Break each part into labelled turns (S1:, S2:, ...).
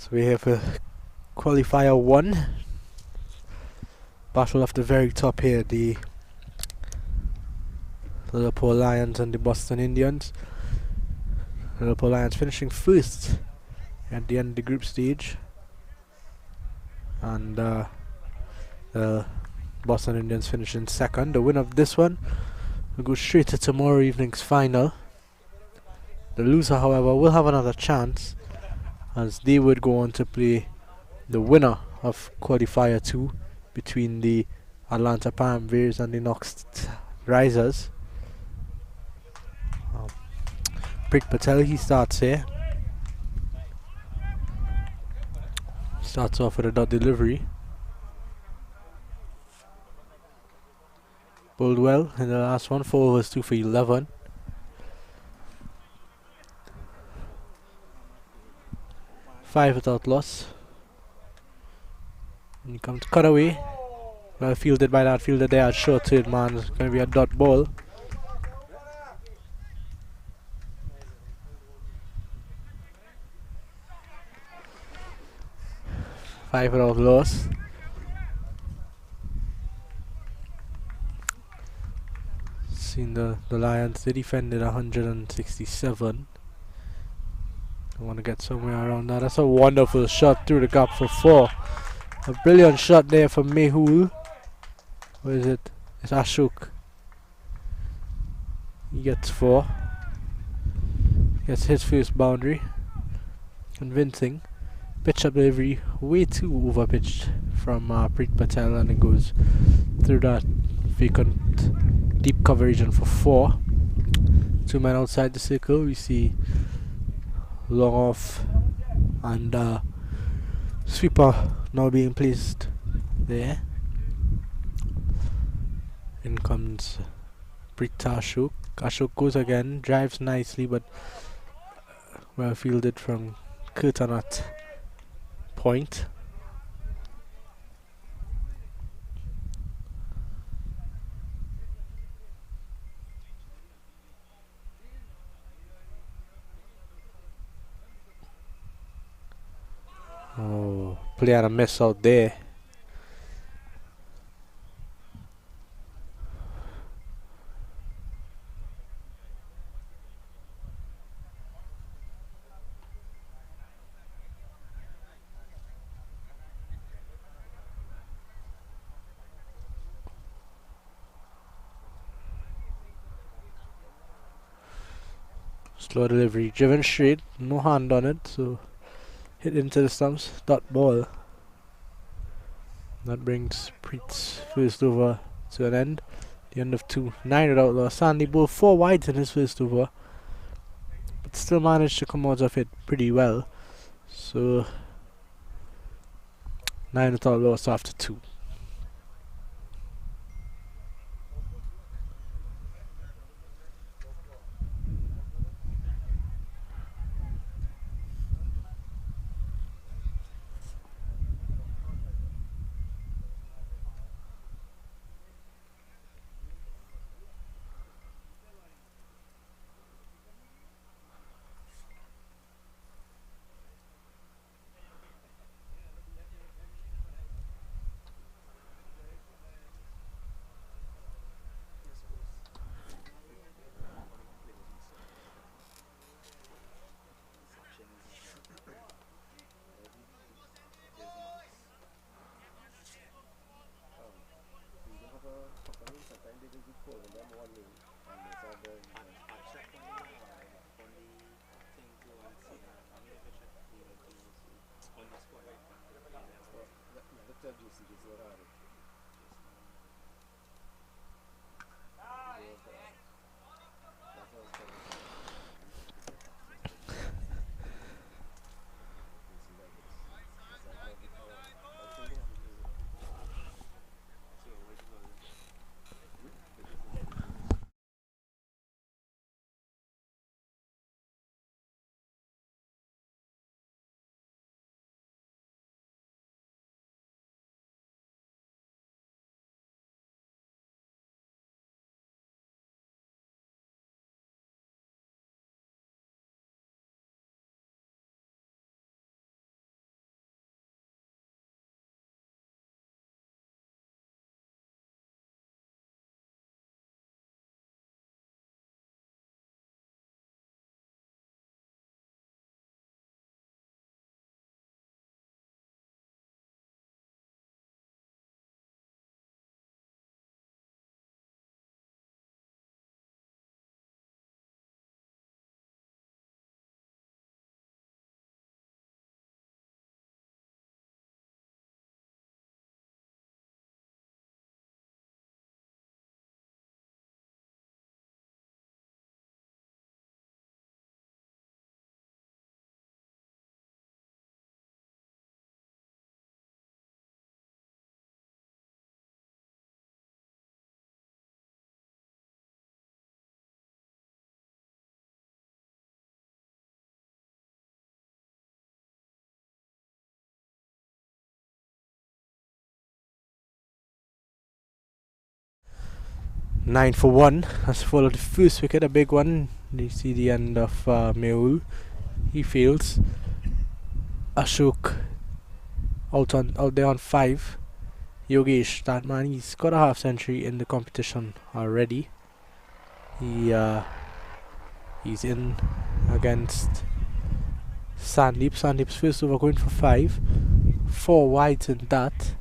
S1: So we have a qualifier 1. Battle of the very top here, the Lilapore Lions and the Boston Indians. Lilapore Lions finishing first at the end of the group stage, and the Boston Indians finishing second. The winner of this one will go straight to tomorrow evening's final. The loser, however, will have another chance, as they would go on to play the winner of qualifier 2 between the Atlanta Palm Bears and the Knox Risers. Preet Patel, he starts here. Starts off with a dot delivery. Bowled well in the last one, 4 overs, 2 for 11. Five without loss. And he comes cut away. Well fielded by that fielder there. Short third man. It's going to be a dot ball. Five without loss. Seen the Lions, they defended 167. I want to get somewhere around that. That's a wonderful shot through the gap for 4. A brilliant shot there from Mehul. Where is it? It's Ashok. He gets 4. Gets his first boundary. Convincing. Pitch up delivery, way too over pitched from Preet Patel, and it goes through that vacant deep cover region for 4. 2 men outside the circle. We see long off and sweeper now being placed there. In comes Preet to Ashok. Ashok goes again, drives nicely, but well fielded from Kurtanat. Point. Oh, play on a miss out there. Slow delivery, driven straight, no hand on it, so hit into the stumps, dot ball. That brings Preet's first over to an end. The end of 2, 9 without loss. Sandy bowled 4 wides in his first over, but still managed to come out of it pretty well. So 9 without loss after 2. 9 for 1. That's followed the first wicket, a big one. You see the end of Mehul. He fails. Ashok out there on 5. Yogesh, that man, he's got a half century in the competition already. He's in against Sandeep. Sandeep's first over going for 5. 4 wides in that.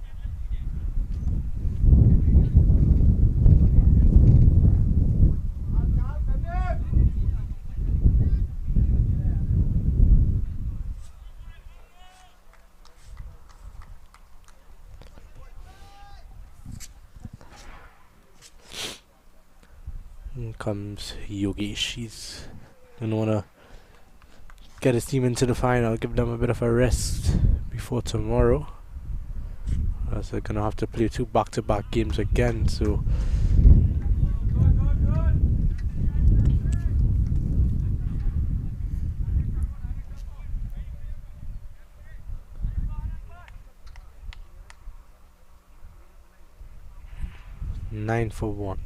S1: Here comes Yogesh. He's gonna wanna get his team into the final, give them a bit of a rest before tomorrow, as they're gonna have to play 2 back-to-back games again. So nine for 1.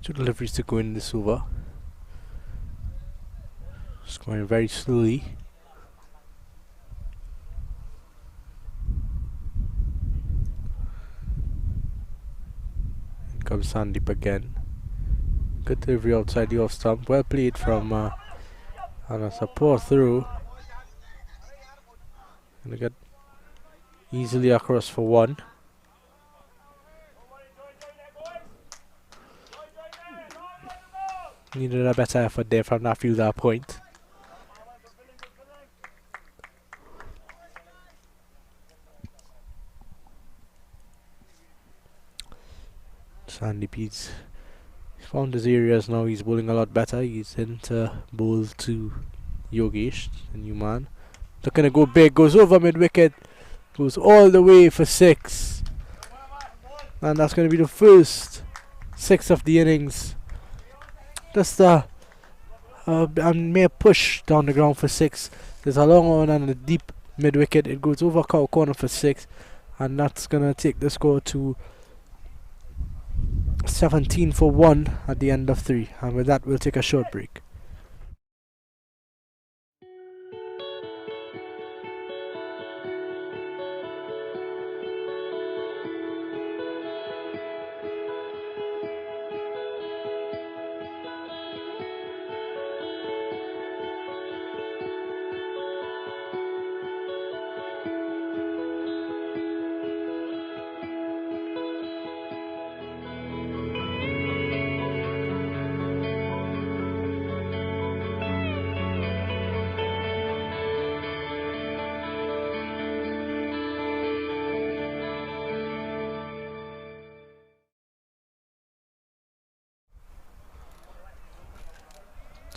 S1: Two deliveries to go in this over. Scoring very slowly. Here comes Sandeep again. Good delivery outside the off stump. Well played from and it's a poor throw. Gonna get easily across for 1. Needed a better effort there from that fielder point. Sandeep, he's found his areas now. He's bowling a lot better. He's into bowl to Yogesh, the new man. Looking to go big, goes over mid wicket, goes all the way for 6. And that's going to be the first 6 of the innings. Just a mere push down the ground for 6. There's a long one and a deep mid wicket. It goes over cow corner for 6, and that's gonna take the score to 17 for 1 at the end of 3. And with that, we'll take a short break.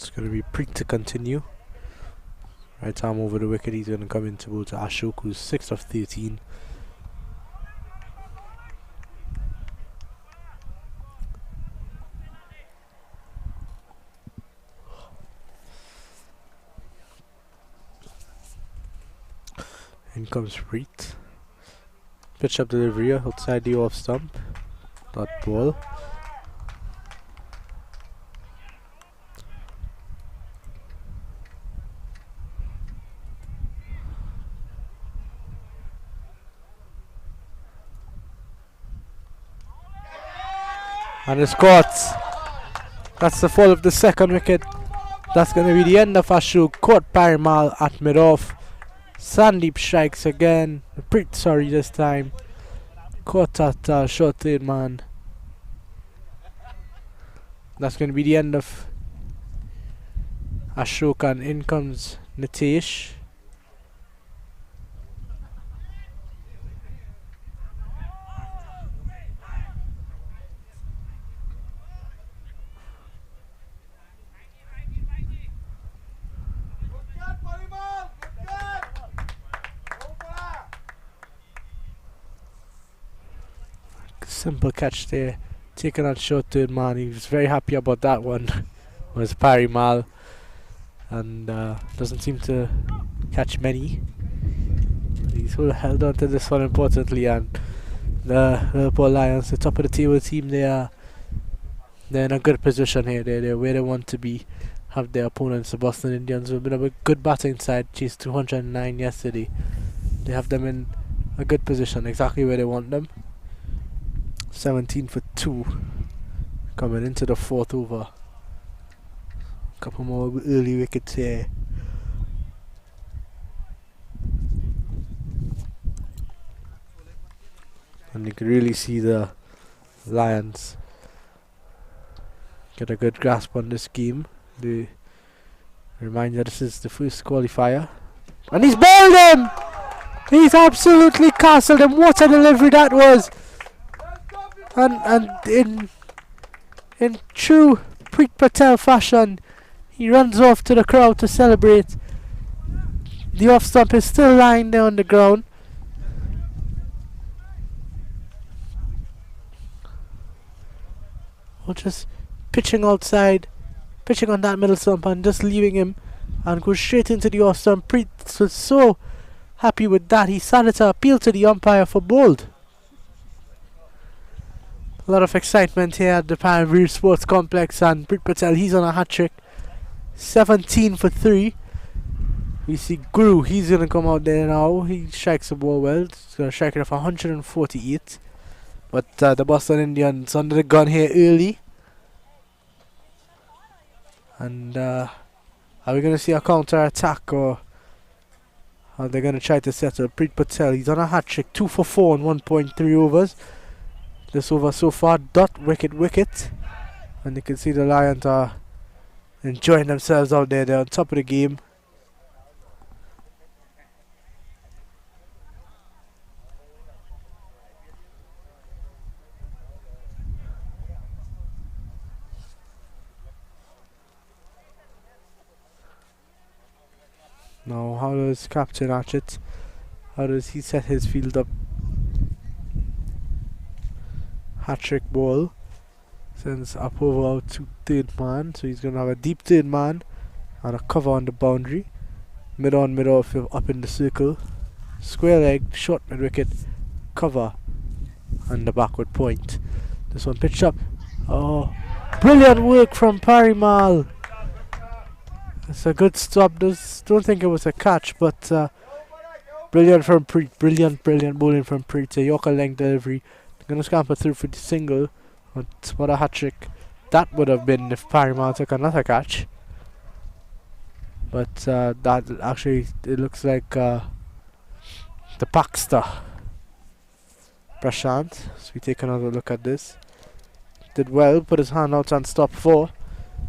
S1: It's going to be Preet to continue. Right arm over the wicket. He's going to come into bowl to Ashok, who's 6 of 13. In comes Preet. Pitch up delivery outside the off stump. Dot ball. And it's caught. That's the fall of the second wicket. That's going to be the end of Ashok. Caught Parimal at mid-off. Sandeep strikes again. Preet, sorry, this time. Caught at short third man. That's going to be the end of Ashok, and in comes Nitesh. Simple catch there. Taken on short third man. He was very happy about that one. Was Parry Mal. And doesn't seem to catch many. He's held on to this one importantly, and the Lilapore Lions, the top of the table team, they're in a good position here. They're where they want to be. Have their opponents, the Boston Indians, who have been a good batting side, chased 209 yesterday. They have them in a good position, exactly where they want them. 17 for 2 coming into the fourth over. Couple more early wickets here. And you can really see the Lions get a good grasp on this game. They remind you this is the first qualifier. And he's bowled him! He's absolutely castled him. What a delivery that was! And in true Preet Patel fashion, he runs off to the crowd to celebrate. The off stump is still lying there on the ground. Or just pitching outside, pitching on that middle stump and just leaving him and go straight into the off stump. Preet was so happy with that, he started to appeal to the umpire for bowled. A lot of excitement here at the Paravir Sports Complex, and Preet Patel, he's on a hat-trick. 17 for 3. We see Guru, he's going to come out there now. He strikes the ball well. He's going to strike it off 148. But the Boston Indians under the gun here early. And are we going to see a counter attack, or are they going to try to settle? Preet Patel, he's on a hat-trick. 2 for 4 in 1.3 overs. This over so far, dot wicket. And you can see the Lions are enjoying themselves out there. They're on top of the game. Now, how does Captain Archit, how does he set his field up? Hat-trick ball. Sends up over out to third man. So he's going to have a deep third man and a cover on the boundary. Mid on, mid off, up in the circle. Square leg, short mid wicket, cover, and the backward point. This one pitched up. Oh, brilliant work from Parimal. It's a good stop. Don't think it was a catch, but brilliant from Preet. Brilliant bowling from Preet. A Yorker length delivery. Gonna scamper through for the single. What a hat trick that would have been if Parimal took another catch. But that actually, it looks like the Pakster Prashant. So we take another look at this. Did well, put his hand out on stop 4.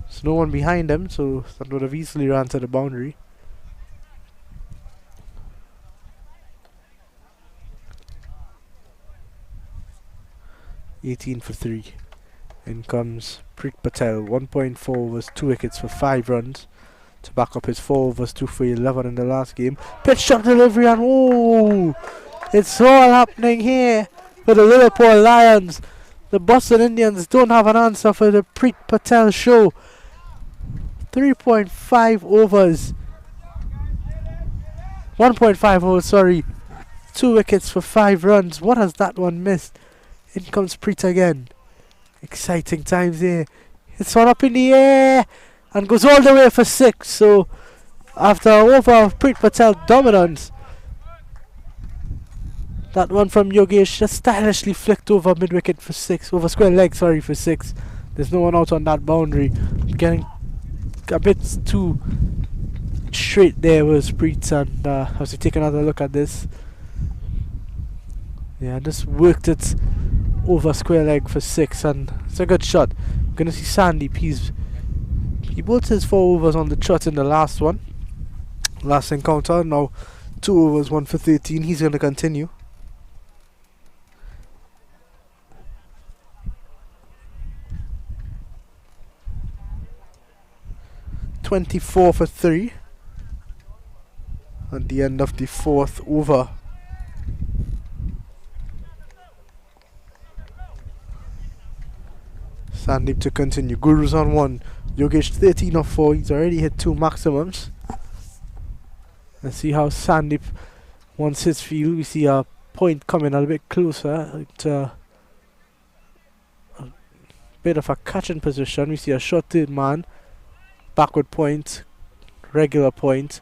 S1: There's no one behind him, so that would have easily ran to the boundary. (18 for 3). In comes Preet Patel. 1.4 overs, 2 wickets for 5 runs to back up his 4 overs, 2 for 11 in the last game. Pitch shot delivery, and oh, it's all happening here for the Lilapore Lions. The Boston Indians don't have an answer for the Preet Patel show. 3.5 overs. 1.5 overs, sorry. 2 wickets for 5 runs. What has that one missed? In comes Preet again. Exciting times here. It's one up in the air and goes all the way for 6. So after an over of Preet Patel dominance, that one from Yogesh just stylishly flicked over mid wicket for 6. Over square leg, sorry, for 6. There's no one out on that boundary. Getting a bit too straight there was Preet, and as we take another look at this, yeah, just worked it over square leg for 6, and it's a good shot. Gonna see Sandeep, he bowled his 4 overs on the trot in the last encounter. Now 2 overs, 1 for 13. He's gonna continue. (24 for 3) at the end of the 4th over. Sandeep to continue. Guru's on 1. Yogesh 13 of 4. He's already hit 2 maximums. Let's see how Sandeep wants his field. We see a point coming a little bit closer. It's a bit of a catching position. We see a short third man. Backward point. Regular point.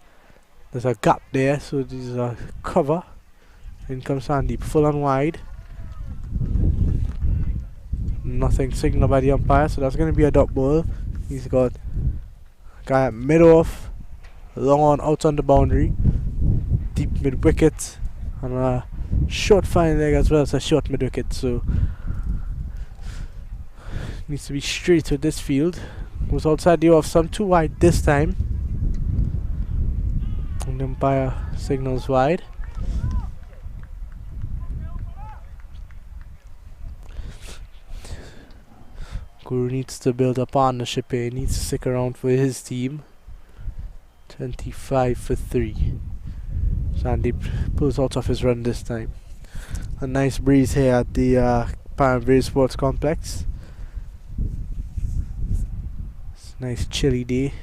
S1: There's a gap there, so there's a cover. In comes Sandeep. Full on wide. Nothing signaled by the umpire, so that's going to be a dot ball. He's got guy at mid off, long on out on the boundary, deep mid wicket, and a short fine leg as well as a short mid wicket. So needs to be straight with this field. Goes outside the off, some too wide this time, and the umpire signals wide. Guru needs to build a partnership here. He needs to stick around for his team. 25 for 3. Sandeep pulls out of his run this time. A nice breeze here at the Paramvir Sports Complex. It's a nice chilly day.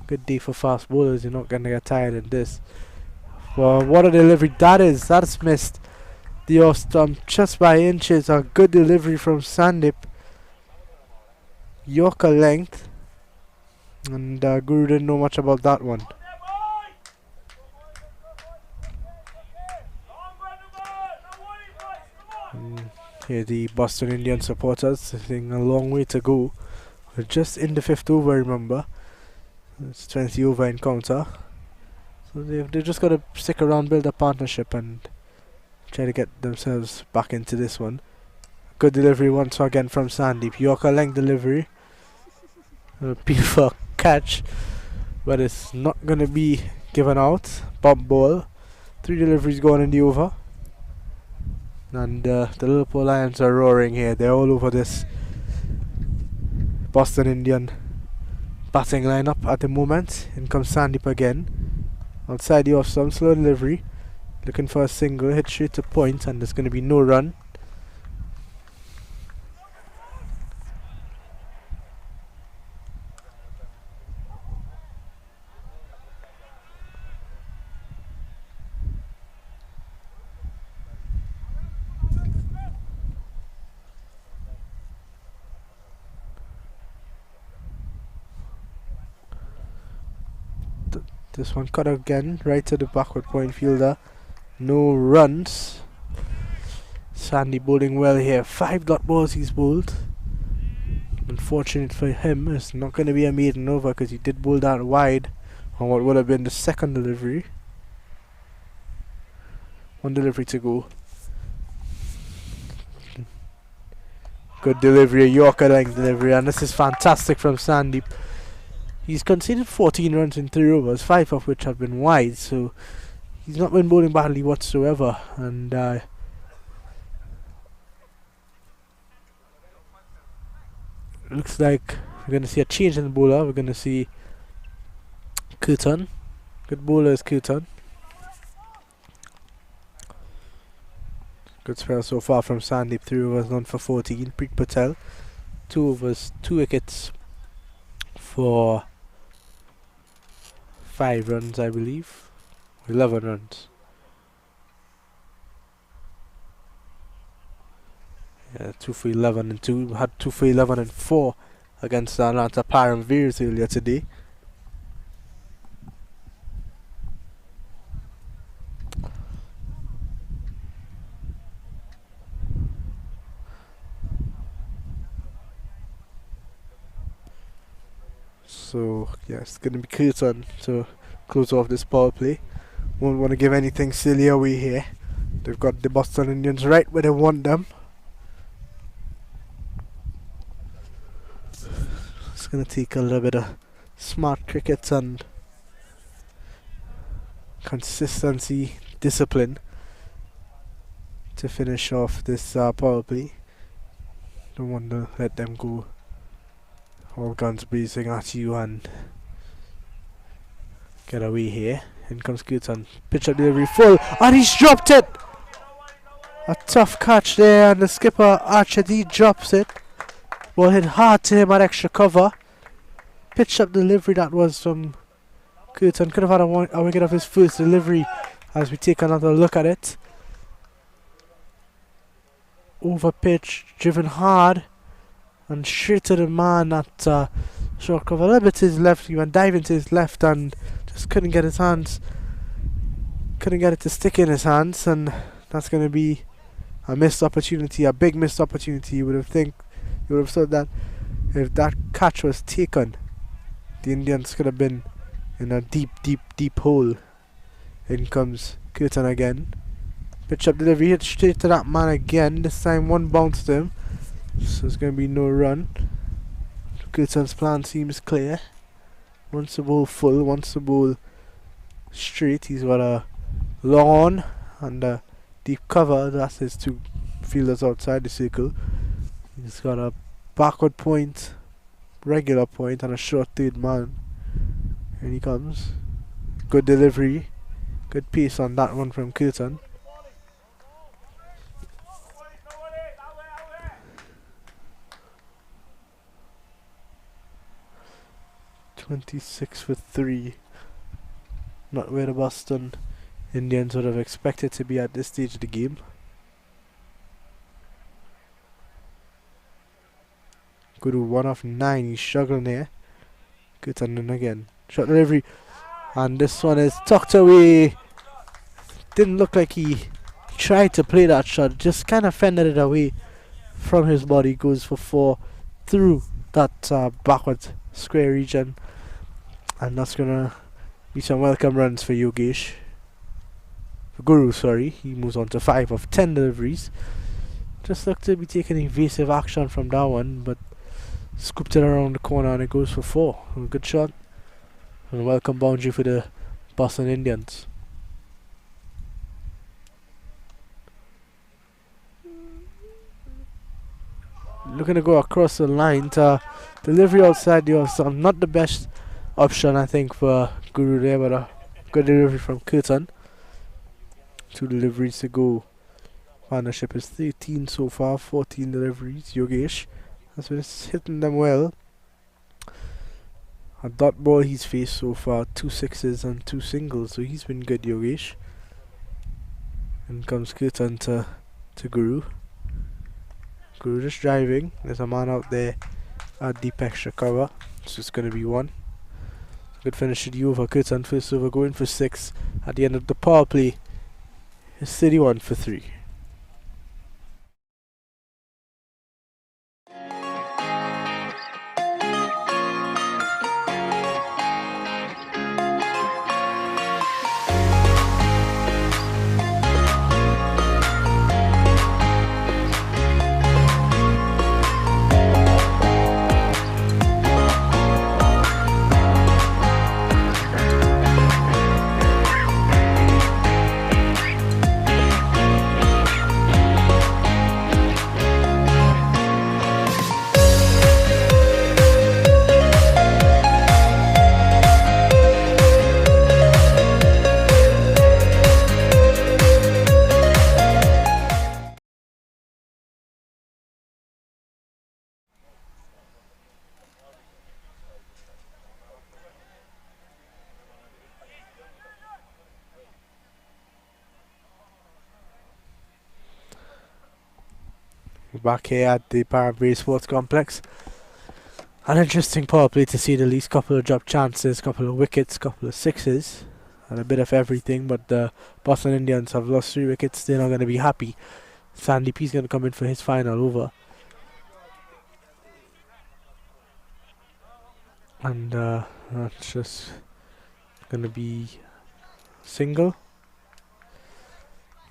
S1: Good day for fast bowlers. You're not going to get tired in this. Well, what a delivery that is. That's missed the off stump just by inches. A good delivery from Sandeep. Yorker length, and Guru didn't know much about that one. Here the Boston Indian supporters sitting a long way to go. We're just in the 5th over, remember. It's 20 over encounter. So they've just got to stick around, build a partnership and try to get themselves back into this one. Good delivery once again from Sandeep. Yorker length delivery. Beautiful catch, but it's not going to be given out. Bump ball. 3 deliveries going in the over. And the Lilapore Lions are roaring here. They're all over this Boston Indian batting lineup at the moment. In comes Sandeep again. Outside the off, some slow delivery. Looking for a single, hit straight to point, and there's going to be no run. This one cut again, right to the backward point fielder. No runs. Sandy bowling well here. 5 dot balls he's bowled. Unfortunate for him, it's not going to be a maiden over because he did bowl that wide on what would have been the second delivery. 1 delivery to go. Good delivery, a Yorker length delivery, and this is fantastic from Sandeep. He's conceded 14 runs in 3 overs, 5 of which have been wide, so he's not been bowling badly whatsoever. And looks like we're going to see a change in the bowler. We're going to see Kirtan. Good bowler is Kirtan. Good spell so far from Sandeep. 3 overs, none for 14. Preet Patel, 2 overs, 2 wickets for 5 runs, I believe. 11 runs. Yeah, 2 for 11 and 2. Had 2 for 11 and 4 against the Atlanta Paramvirs earlier today. So yeah, it's going to be Kirtan to close off this power play. Won't want to give anything silly away here. They've got the Boston Indians right where they want them. It's going to take a little bit of smart cricket and consistency, discipline to finish off this power play. Don't want to let them go all guns blazing at you and get away here. In comes Kirtan. Pitch up delivery full, and he's dropped it! A tough catch there, and the skipper Archit, he drops it. Ball hit hard to him at extra cover. Pitch up delivery that was from Curtin. Could have had a wicket of his first delivery as we take another look at it. Over pitch, driven hard and straight to the man at short cover. A little bit to his left. He went diving to his left and just couldn't get his hands. Couldn't get it to stick in his hands, and that's going to be a missed opportunity, a big missed opportunity. You would have thought that if that catch was taken, the Indians could have been in a deep hole. In comes Curtin again. Pitch up delivery, hit straight to that man again. This time one bounce to him, so there's going to be no run. Curtin's plan seems clear. Wants the ball full, wants the ball straight. He's got a long on and a deep cover. That's his two fielders outside the circle. He's got a backward point, regular point, and a short third man. And he comes. Good delivery, good pace on that one from Curtin. .26 for 3. Not where the Boston Indians would have expected to be at this stage of the game. Guru 1 of 9. He's struggling there. Good and again. Shot delivery. And this one is tucked away. Didn't look like he tried to play that shot. Just kind of fended it away from his body. Goes for 4 through that backward square region. And that's going to be some welcome runs for Yogesh. For Guru, sorry. He moves on to 5 of 10 deliveries. Just looked to be taking evasive action from that one, but scooped it around the corner and it goes for 4. A good shot. And a welcome boundary for the Boston Indians. Looking to go across the line to delivery outside the off-stump. Not the best option, I think, for Guru there, but a good delivery from Curtin. 2 deliveries to go. Partnership is 13 so far, 14 deliveries. Yogesh has been hitting them well. A dot ball he's faced so far, 2 sixes and 2 singles, so he's been good, Yogesh. And comes Curtin to Guru. Guru just driving. There's a man out there at deep extra cover. So it's going to be 1. Good finish to the over. Curtin first over, going for 6 at the end of the power play. It's 31 for 3. Back here at the Parabray Sports Complex. An interesting power play to see the least. Couple of drop chances, couple of wickets, couple of sixes, and a bit of everything. But the Boston Indians have lost 3 wickets. They're not going to be happy. Sandeep is going to come in for his final over. And that's just going to be single.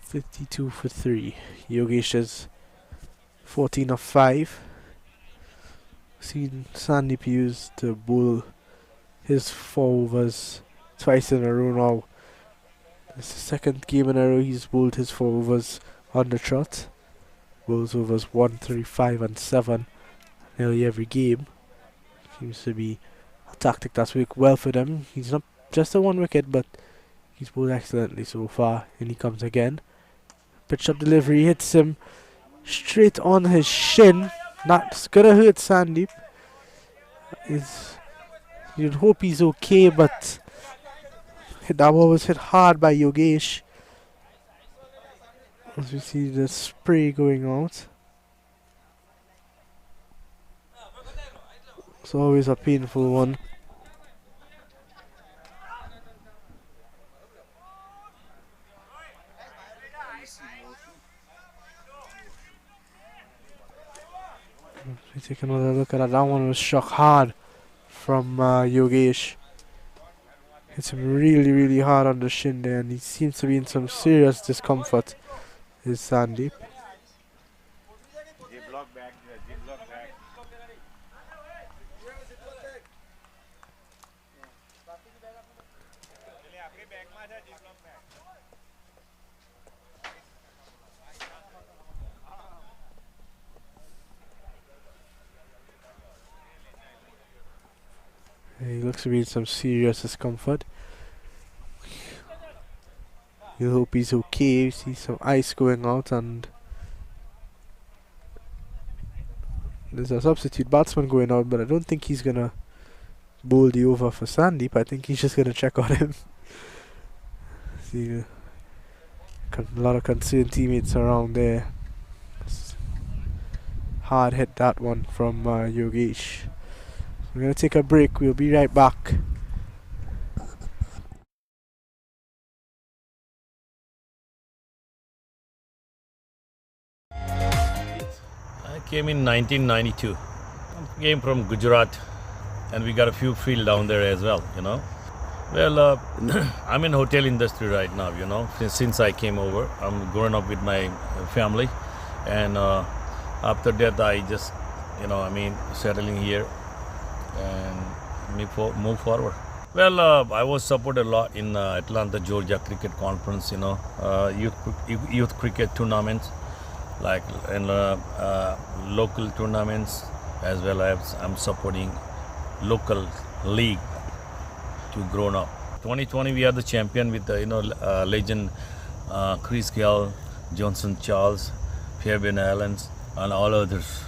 S1: 52 for 3. Yogesh is 14 of 5. Seen Sandeep use to bowl his 4 overs twice in a row now. It's the second game in a row he's bowled his 4 overs on the trot. Bowls overs 1, 3, 5 and 7 nearly every game. Seems to be a tactic that's worked well for them. He's not just a 1 wicket, but he's bowled excellently so far. And he comes again. Pitch up delivery hits him straight on his shin. That's gonna hurt Sandeep. Is You'd hope he's okay, but that ball was hit hard by Yogesh. As we see the spray going out. It's always a painful one. We take another look at that. That one was struck hard from Yogesh. Hits him really, really hard on the shin there, and he seems to be in some serious discomfort. Is Sandeep? He looks to be in some serious discomfort. You hope he's okay. You see some ice going out, and there's a substitute batsman going out, but I don't think he's gonna bowl the over for Sandeep. I think he's just gonna check on him. See a lot of concerned teammates around there. Hard hit that one from Yogesh. We're gonna take a break. We'll be right back.
S2: I came in 1992. Came from Gujarat, and we got a few field down there as well, you know. Well, I'm in hotel industry right now, you know. Since I came over, I'm growing up with my family, and after that, I just, settling here and move forward. Well, I was supported a lot in Atlanta, Georgia Cricket Conference, youth cricket tournaments, like in local tournaments, as well as I'm supporting local league to grown up. 2020 we are the champion with the legend Chris Gale, Johnson Charles, Fabian Allens, and all others.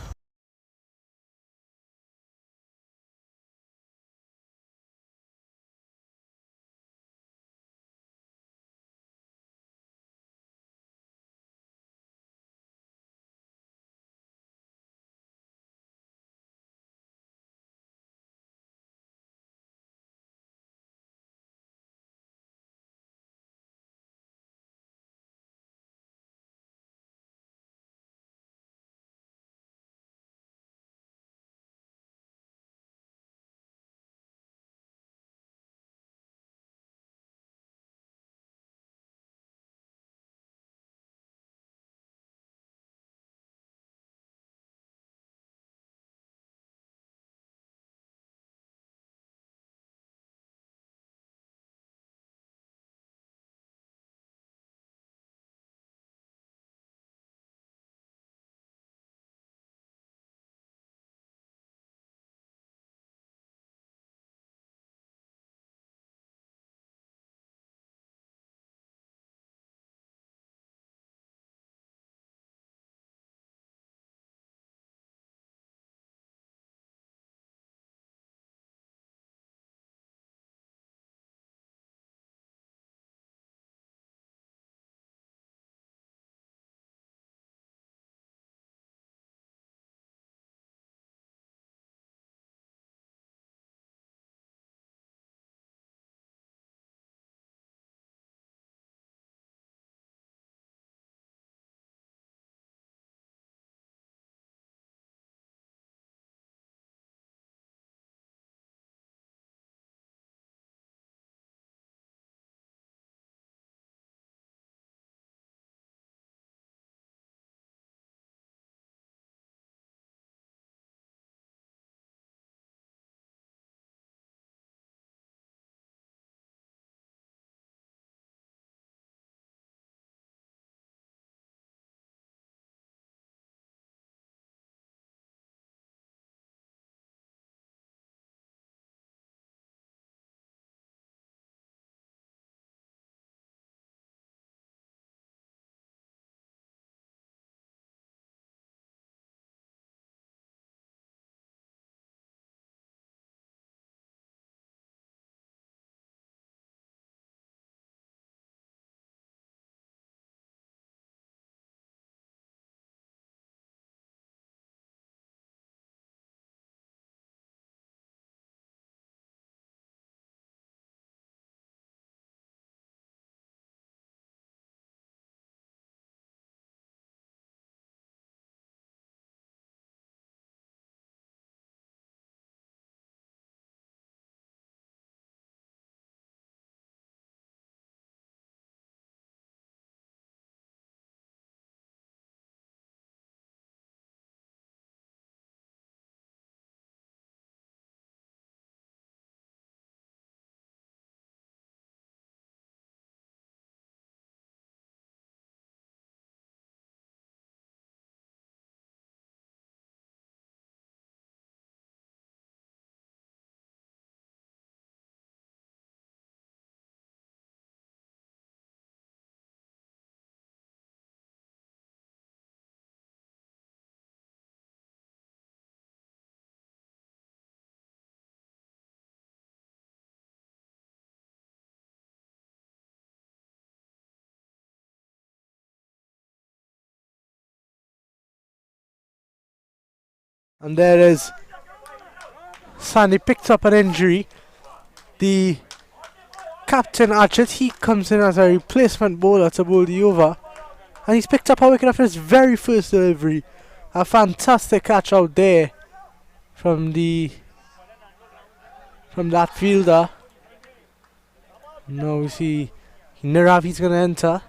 S1: And there is Sandy picks up an injury. The captain Archit, he comes in as a replacement bowler to bowl the over. And he's picked up a wicket after his very first delivery. A fantastic catch out there from that fielder. Now we see Ravi's going to enter.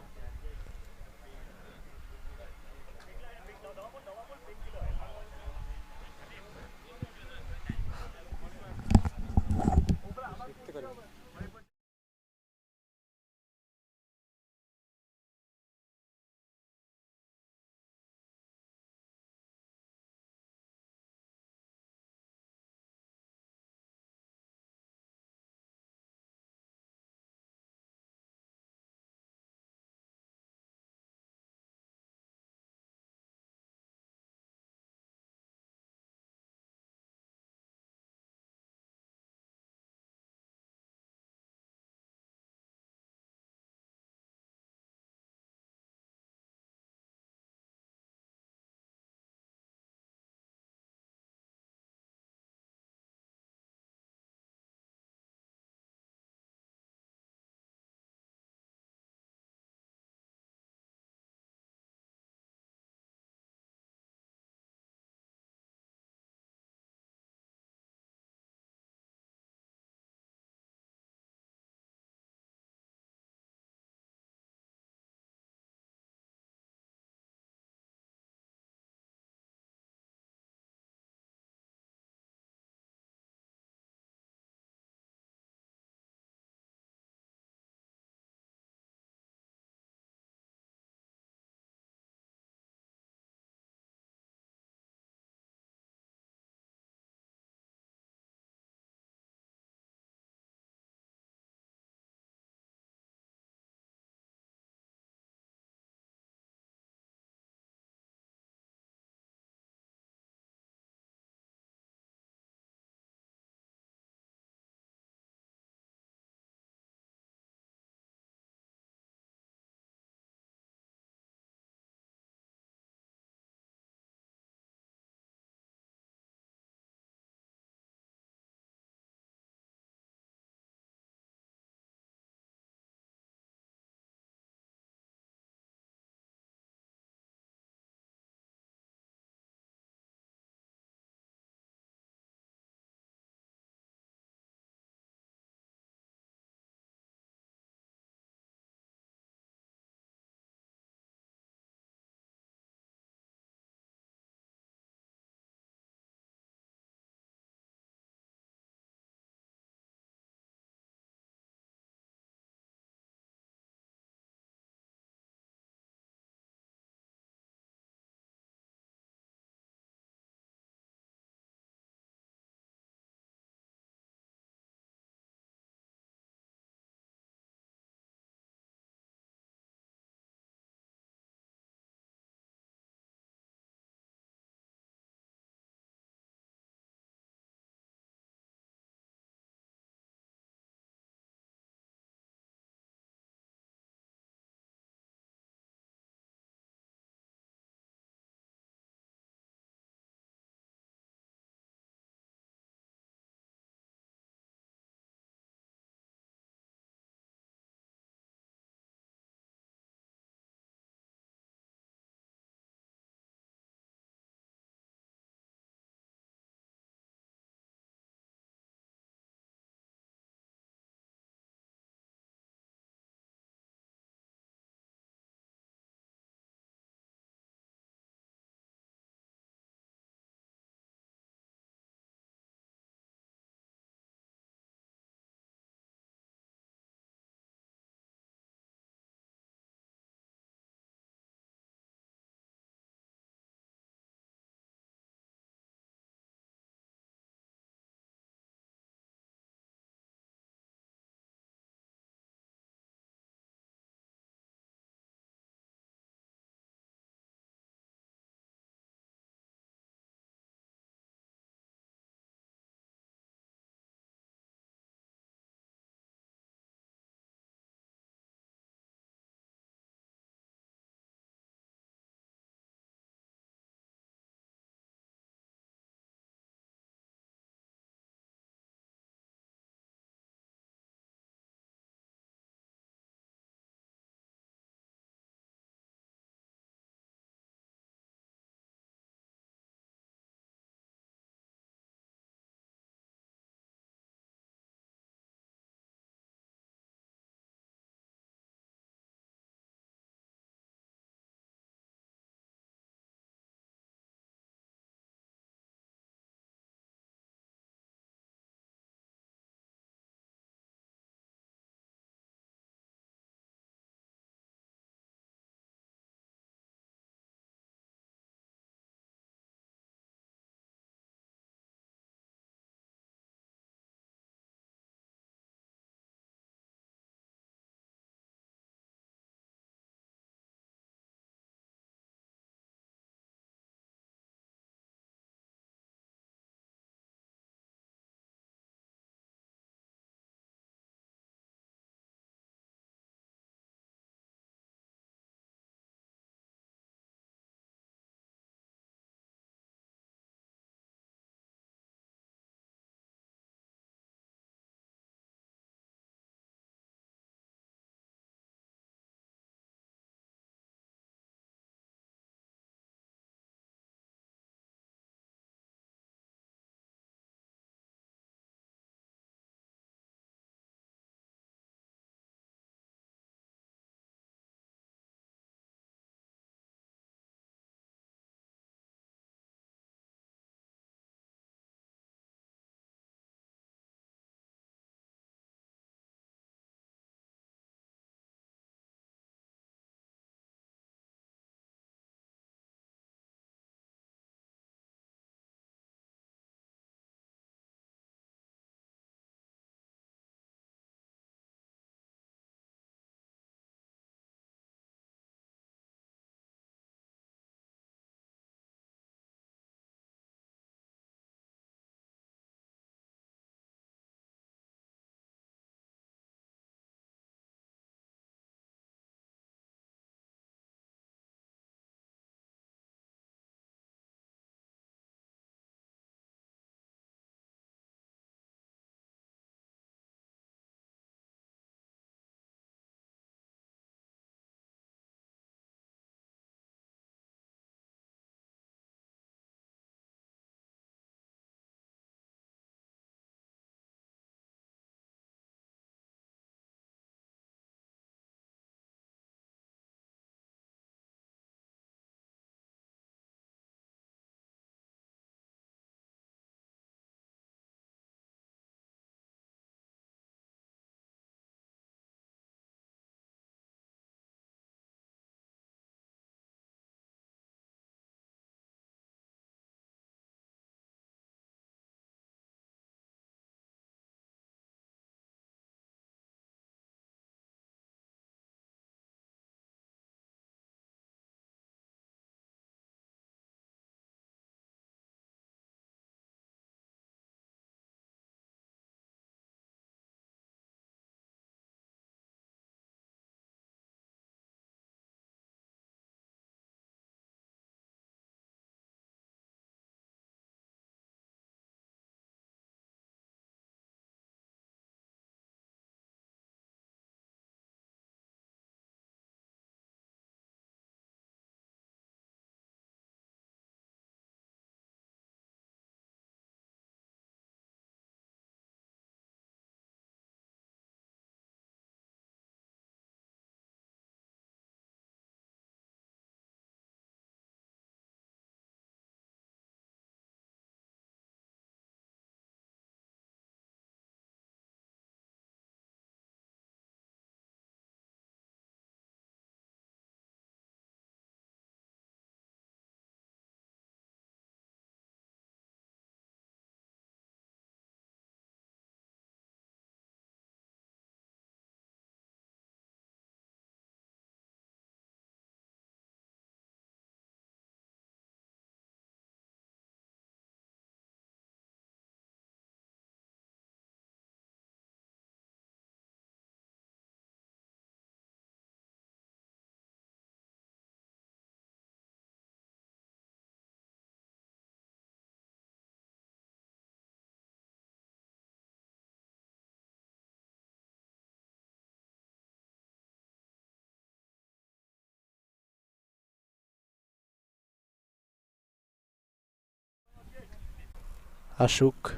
S1: Ashok,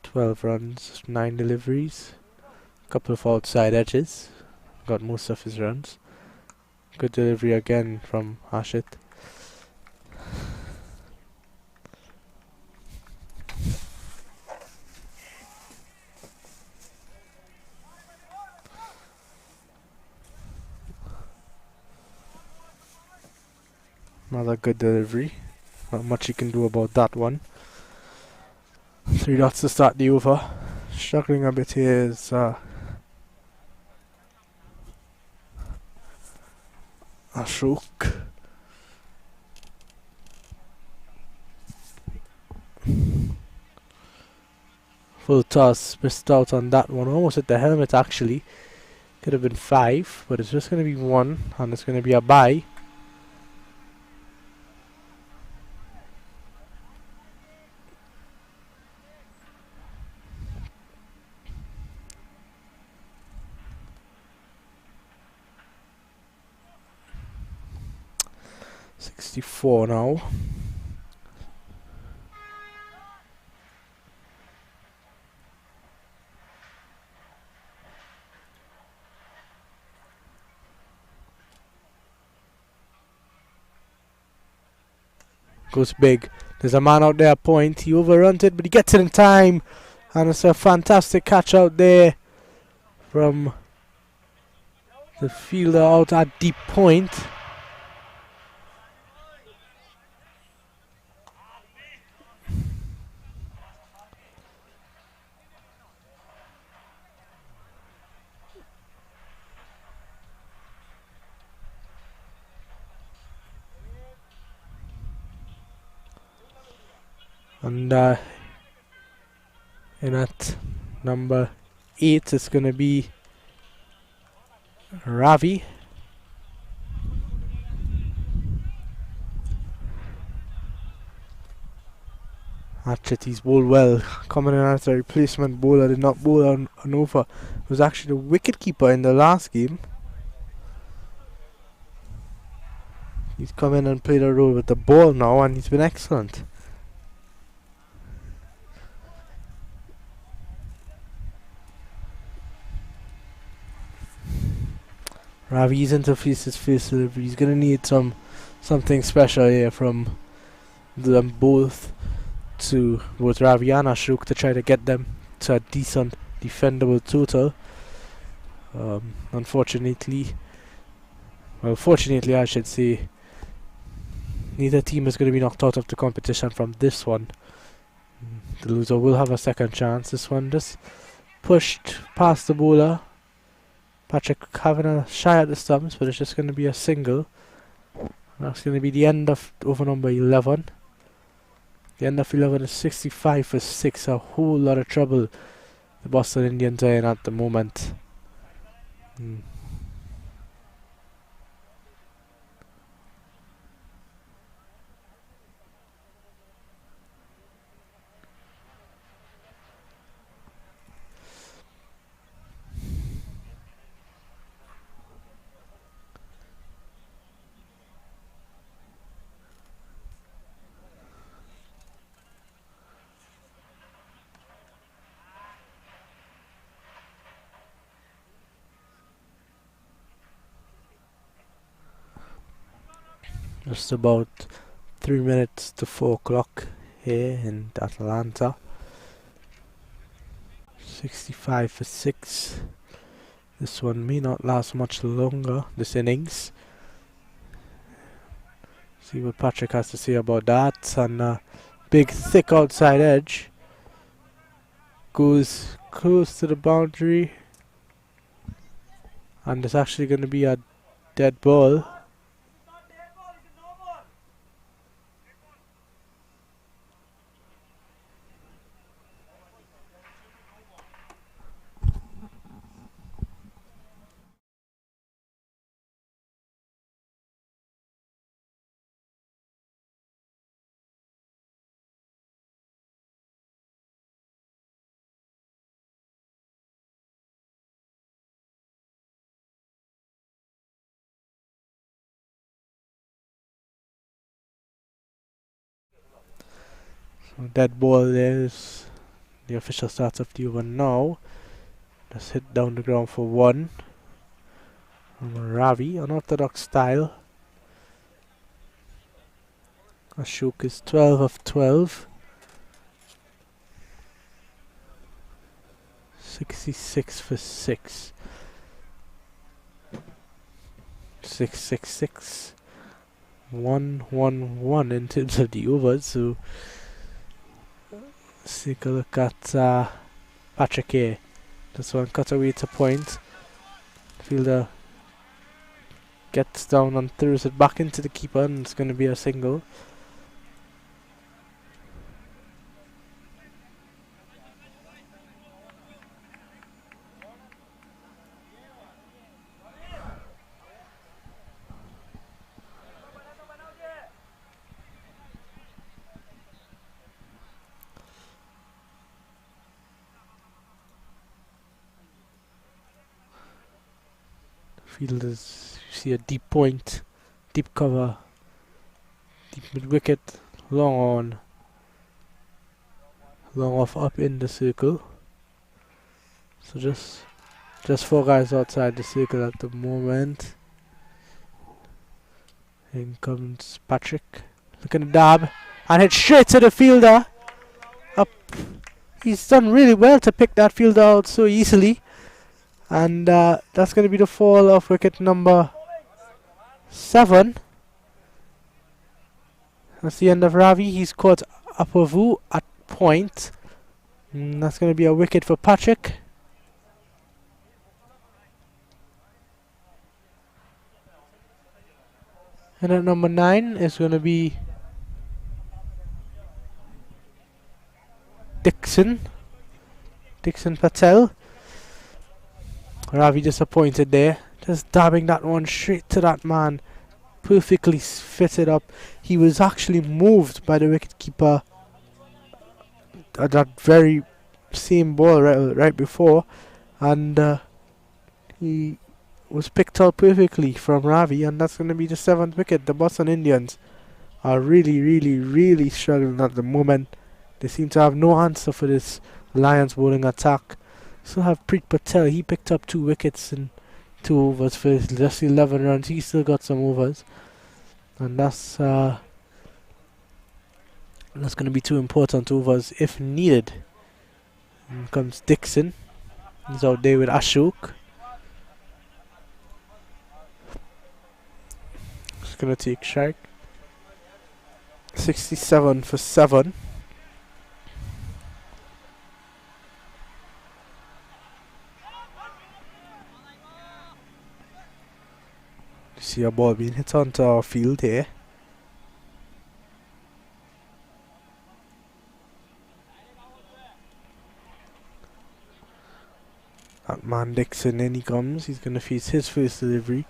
S1: 12 runs, 9 deliveries, couple of outside edges, got most of his runs. Good delivery again from Archit. Another good delivery. Not much you can do about that one. 3 dots to start the over. Struggling a bit here is Ashok. Full toss, missed out on that one. Almost hit the helmet actually. Could have been 5, but it's just going to be 1, and it's going to be a bye. .64 now. Goes big. There's a man out there at point. He overruns it, but he gets it in time. And it's a fantastic catch out there from the fielder out at deep point. And in at number 8, it's going to be Ravi. Archit, he's bowled well. Coming in as a replacement bowler, did not bowl on over. It was actually the wicket keeper in the last game. He's come in and played a role with the ball now, and he's been excellent. Ravi's interfaces face delivery. He's gonna need something special here from them both, to both Ravi and Ashok, to try to get them to a decent defendable total. Unfortunately, well, fortunately I should say, neither team is going to be knocked out of the competition from this one. The loser will have a second chance. This one just pushed past the bowler. Patrick having a shy at the stumps, but it's just going to be a single. That's going to be the end of over number 11. The end of 11 is 65 for 6. A whole lot of trouble the Boston Indians are in at the moment. Just about 3 minutes to 4 o'clock here in Atlanta. 65 for 6. This one may not last much longer, this innings. See what Patrick has to say about that. And big thick outside edge. Goes close to the boundary. And it's actually going to be a dead ball. So dead ball there is the official starts of the over now. Just hit down the ground for 1. From Ravi, unorthodox style. Ashok is 12 of 12. 66 for 6. 666. 1-1-1 in terms of the overs. So let's take a look at Patrick here. This one cut away to point. Fielder gets down and throws it back into the keeper, and it's going to be a single. Fielders, you see a deep point, deep cover, deep mid wicket, long on, long off up in the circle. So just 4 guys outside the circle at the moment. In comes Patrick, looking at dab, and hit straight to the fielder. Up, he's done really well to pick that fielder out so easily. And that's going to be the fall of wicket number 7. That's the end of Ravi. He's caught Apavu at point. And that's going to be a wicket for Patrick. And at number 9 is going to be Dixon Patel. Ravi disappointed there. Just dabbing that one straight to that man. Perfectly fitted up. He was actually moved by the wicketkeeper at that very same ball right before. And he was picked out perfectly from Ravi. And that's going to be the 7th wicket. The Boston Indians are really struggling at the moment. They seem to have no answer for this Lions bowling attack. Still have Preet Patel. He picked up 2 wickets in 2 overs for just 11 runs. He still got some overs, and that's going to be 2 important overs if needed. In comes Dixon. He's out there with Ashok. He's going to take strike. 67 for 7. See a ball being hit onto our field here. That man Dixon, in he comes. He's going to face his first delivery.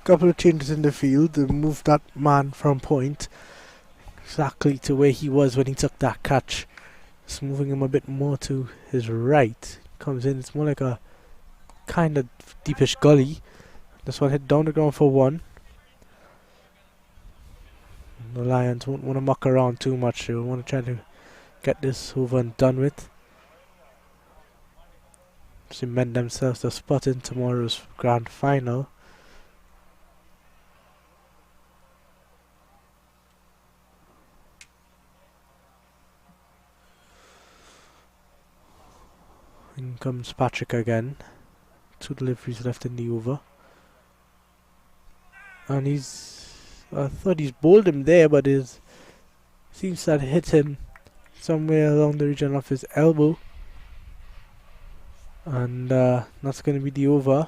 S1: Couple of changes in the field to move that man from point exactly to where he was when he took that catch. Just moving him a bit more to his right. Comes in, it's more like a kind of deepish gully. This one hit down the ground for 1. The Lions won't want to muck around too much. They want to try to get this over and done with. Cement themselves a spot in tomorrow's grand final. In comes Patrick again. 2 deliveries left in the over. And I thought he's bowled him there, but it seems that hit him somewhere along the region of his elbow. And that's going to be the over.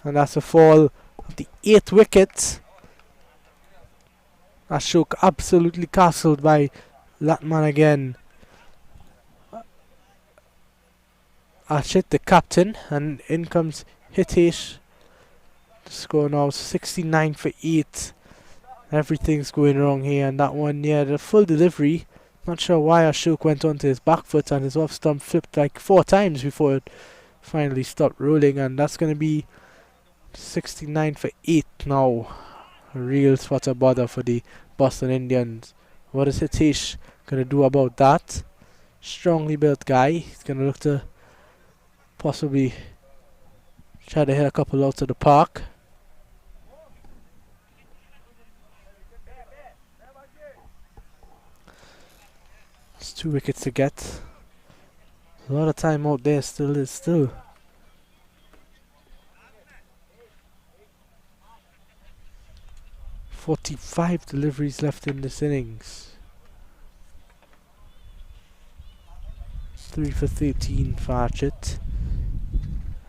S1: And that's a fall of the 8th wicket. Ashok absolutely castled by that man again. Archit, the captain, and in comes Hitesh. The score now 69 for 8. Everything's going wrong here, and that one, yeah, the full delivery. Not sure why Ashok went onto his back foot, and his off stump flipped like 4 times before it finally stopped rolling, and that's going to be 69 for 8 now. A real spot of bother for the Boston Indians. What is Hitesh going to do about that? Strongly built guy. He's going to look to possibly try to hit a couple out of the park. It's 2 wickets to get. A lot of time out there still. 45 deliveries left in this innings. 3 for 13 for Archit.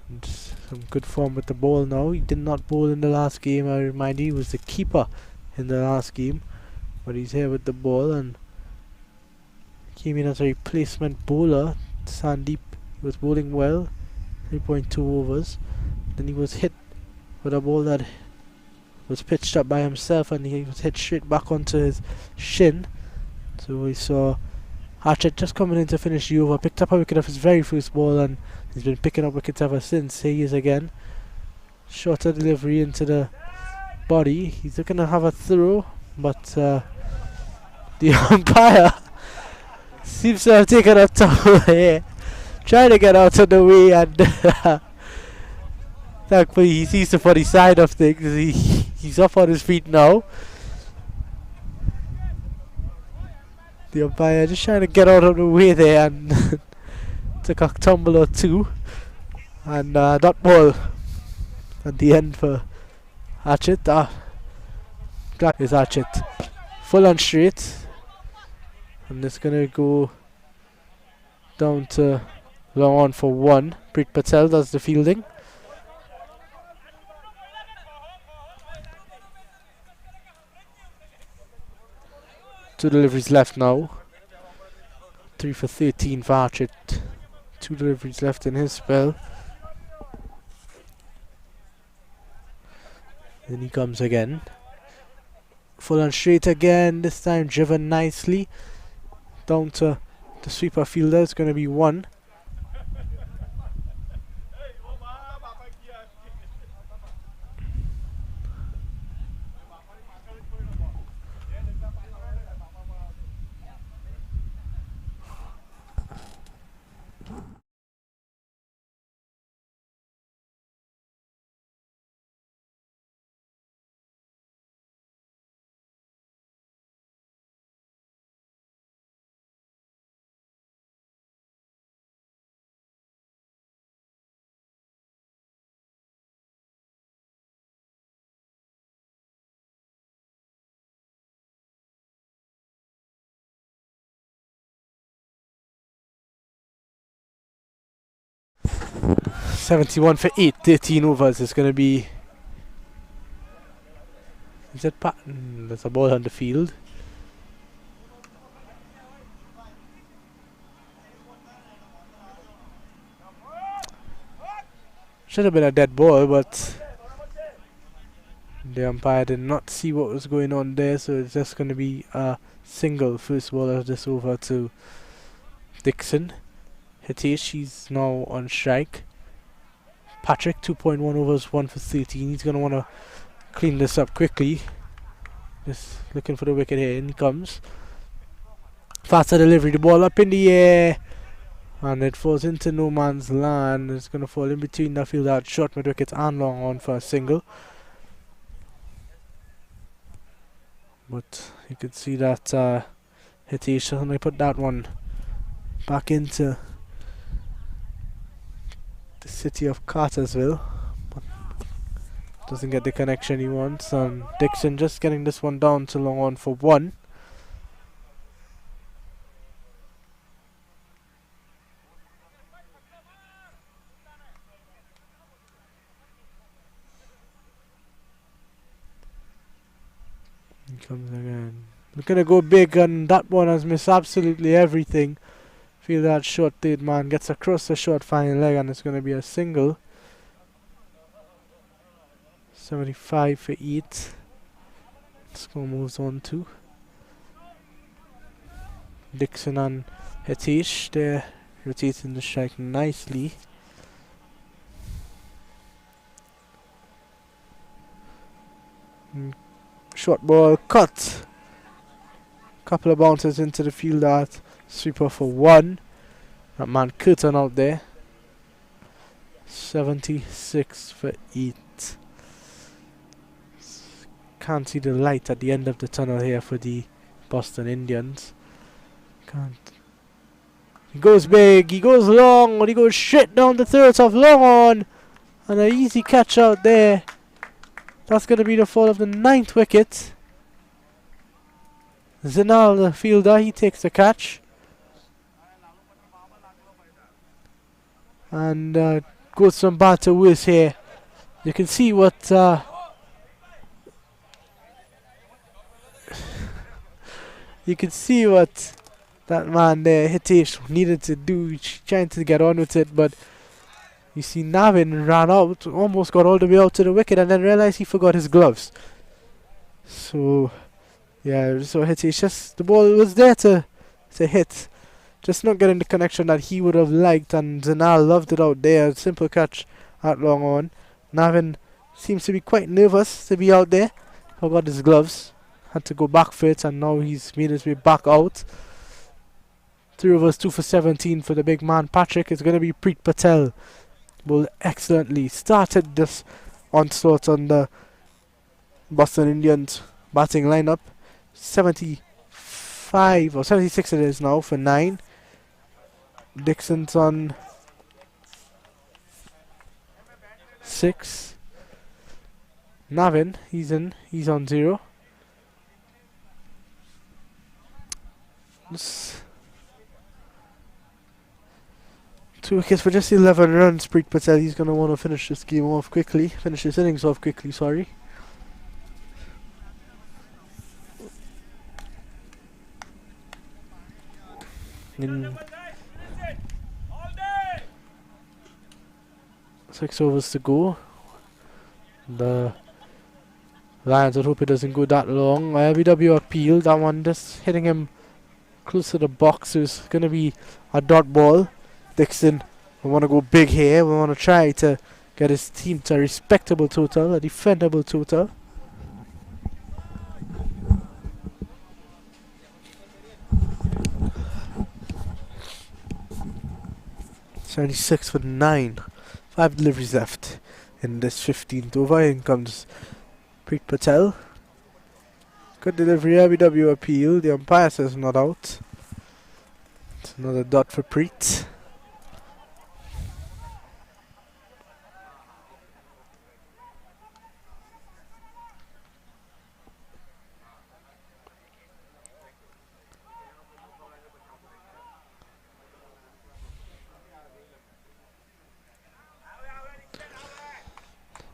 S1: And some good form with the ball now. He did not bowl in the last game, I remind you. He was the keeper in the last game. But he's here with the ball and came in as a replacement bowler. Sandeep was bowling well. 3.2 overs. Then he was hit with a ball that was pitched up by himself, and he was hit straight back onto his shin. So we saw Archit just coming in to finish the over, picked up a wicket off his very first ball, and he's been picking up wickets ever since. Here he is again. Shorter delivery into the body. He's looking to have a throw, but the umpire seems to have taken a towel here, trying to get out of the way, and thankfully he sees the funny side of things. He's up on his feet now. The umpire just trying to get out of the way there and took a tumble or two. And dot ball at the end for Archit. That is Archit. Full on straight. And it's going to go down to long on for 1. Preet Patel does the fielding. Two deliveries left now. 3 for 13 for Archit. 2 deliveries left in his spell. Then he comes again. Full on straight again. This time driven nicely. Down to the sweeper fielder. It's going to be 1. .71 for 8, 13 overs is going to be. Is that Patton? There's a ball on the field. Should have been a dead ball, but the umpire did not see what was going on there, so it's just going to be a single first ball of this over to Dixon. Hitesh, he's now on strike. Patrick, 2.1 overs, 1 for 13. He's going to want to clean this up quickly. Just looking for the wicket here. In he comes. Faster delivery. The ball up in the air. And it falls into no man's land. It's going to fall in between the field out short mid wickets and long on for a single. But you can see that Hitesh suddenly put that one back into the city of Cartersville, but doesn't get the connection he wants. And Dixon just getting this one down to long on for 1. He comes again. Looking to go big, and that one has missed absolutely everything. Feel that short third man gets across the short final leg, and it's going to be a single. 75 for 8. Score moves on to Dixon and Hitesh. They're rotating the strike nicely. Short ball cut. Couple of bounces into the field. That sweeper for 1. That man Curtin out there. 76 for 8. Can't see the light at the end of the tunnel here for the Boston Indians. Can't. He goes big, he goes long, and he goes straight down the third of long on. And an easy catch out there. That's going to be the fall of the 9th wicket. Zinal, the fielder, he takes the catch. And goes from bad to worse here. You can see what you can see what that man there, Hitesh, needed to do. He's trying to get on with it, but you see Navin ran out, almost got all the way out to the wicket, and then realized he forgot his gloves. So, yeah, so Hitesh, just the ball was there to hit. Just not getting the connection that he would have liked, and Zanal loved it out there. Simple catch at long on. Navin seems to be quite nervous to be out there. Forgot his gloves. Had to go back for it, and now he's made his way back out. 3 overs, 2 for 17 for the big man Patrick. It's going to be Preet Patel. Bowled excellently. Started this onslaught on the Boston Indians batting lineup. 75 or 76 it is now for 9. Dixon's on 6. Navin, he's on 0. 2 wickets for just 11 runs. Preet Patel, he's going to want to finish this game off quickly. Finish this innings off quickly, sorry. In 6 overs to go. The Lions would hope it doesn't go that long. LBW appeal, that one just hitting him close to the box. Is going to be a dot ball. Dixon, we want to go big here. We want to try to get his team to a respectable total, a defendable total. .76 for 9. 5 deliveries left in this 15th over. In comes Preet Patel. Good delivery, LBW appeal. The umpire says not out. It's another dot for Preet.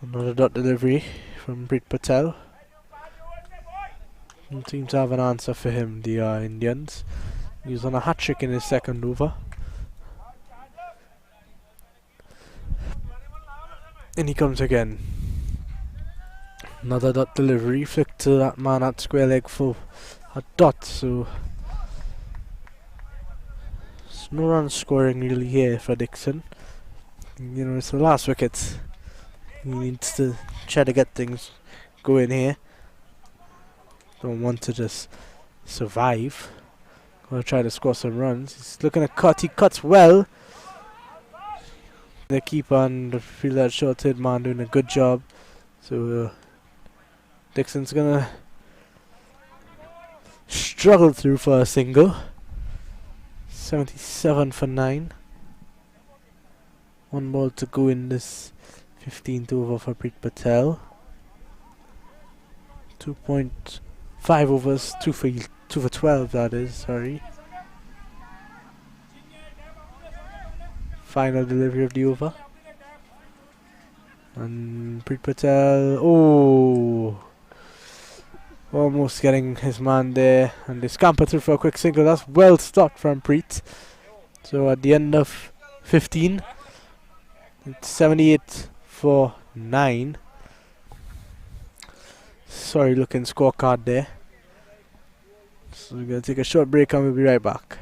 S1: Another dot delivery from Preet Patel. Don't seem to have an answer for him, the Indians. He was on a hat-trick in his second over. And he comes again. Another dot delivery. Flick to that man at square leg for a dot. So there's no run scoring really here for Dixon. You know, it's the last wicket. He needs to try to get things going here. Don't want to just survive. Gonna try to score some runs. He's looking to cut. He cuts well. The keeper and the fielder short-hit man doing a good job. So Dixon's gonna struggle through for a single. 77 for 9. 1 ball to go in this 15th over for Preet Patel. 2.5 overs, 2 for 12 that is, sorry. Final delivery of the over. And Preet Patel, oh! Almost getting his man there, and they scamper through for a quick single. That's well stopped from Preet. So at the end of 15, it's 78 for 9. Sorry looking scorecard there. So we're going to take a short break and we'll be right back.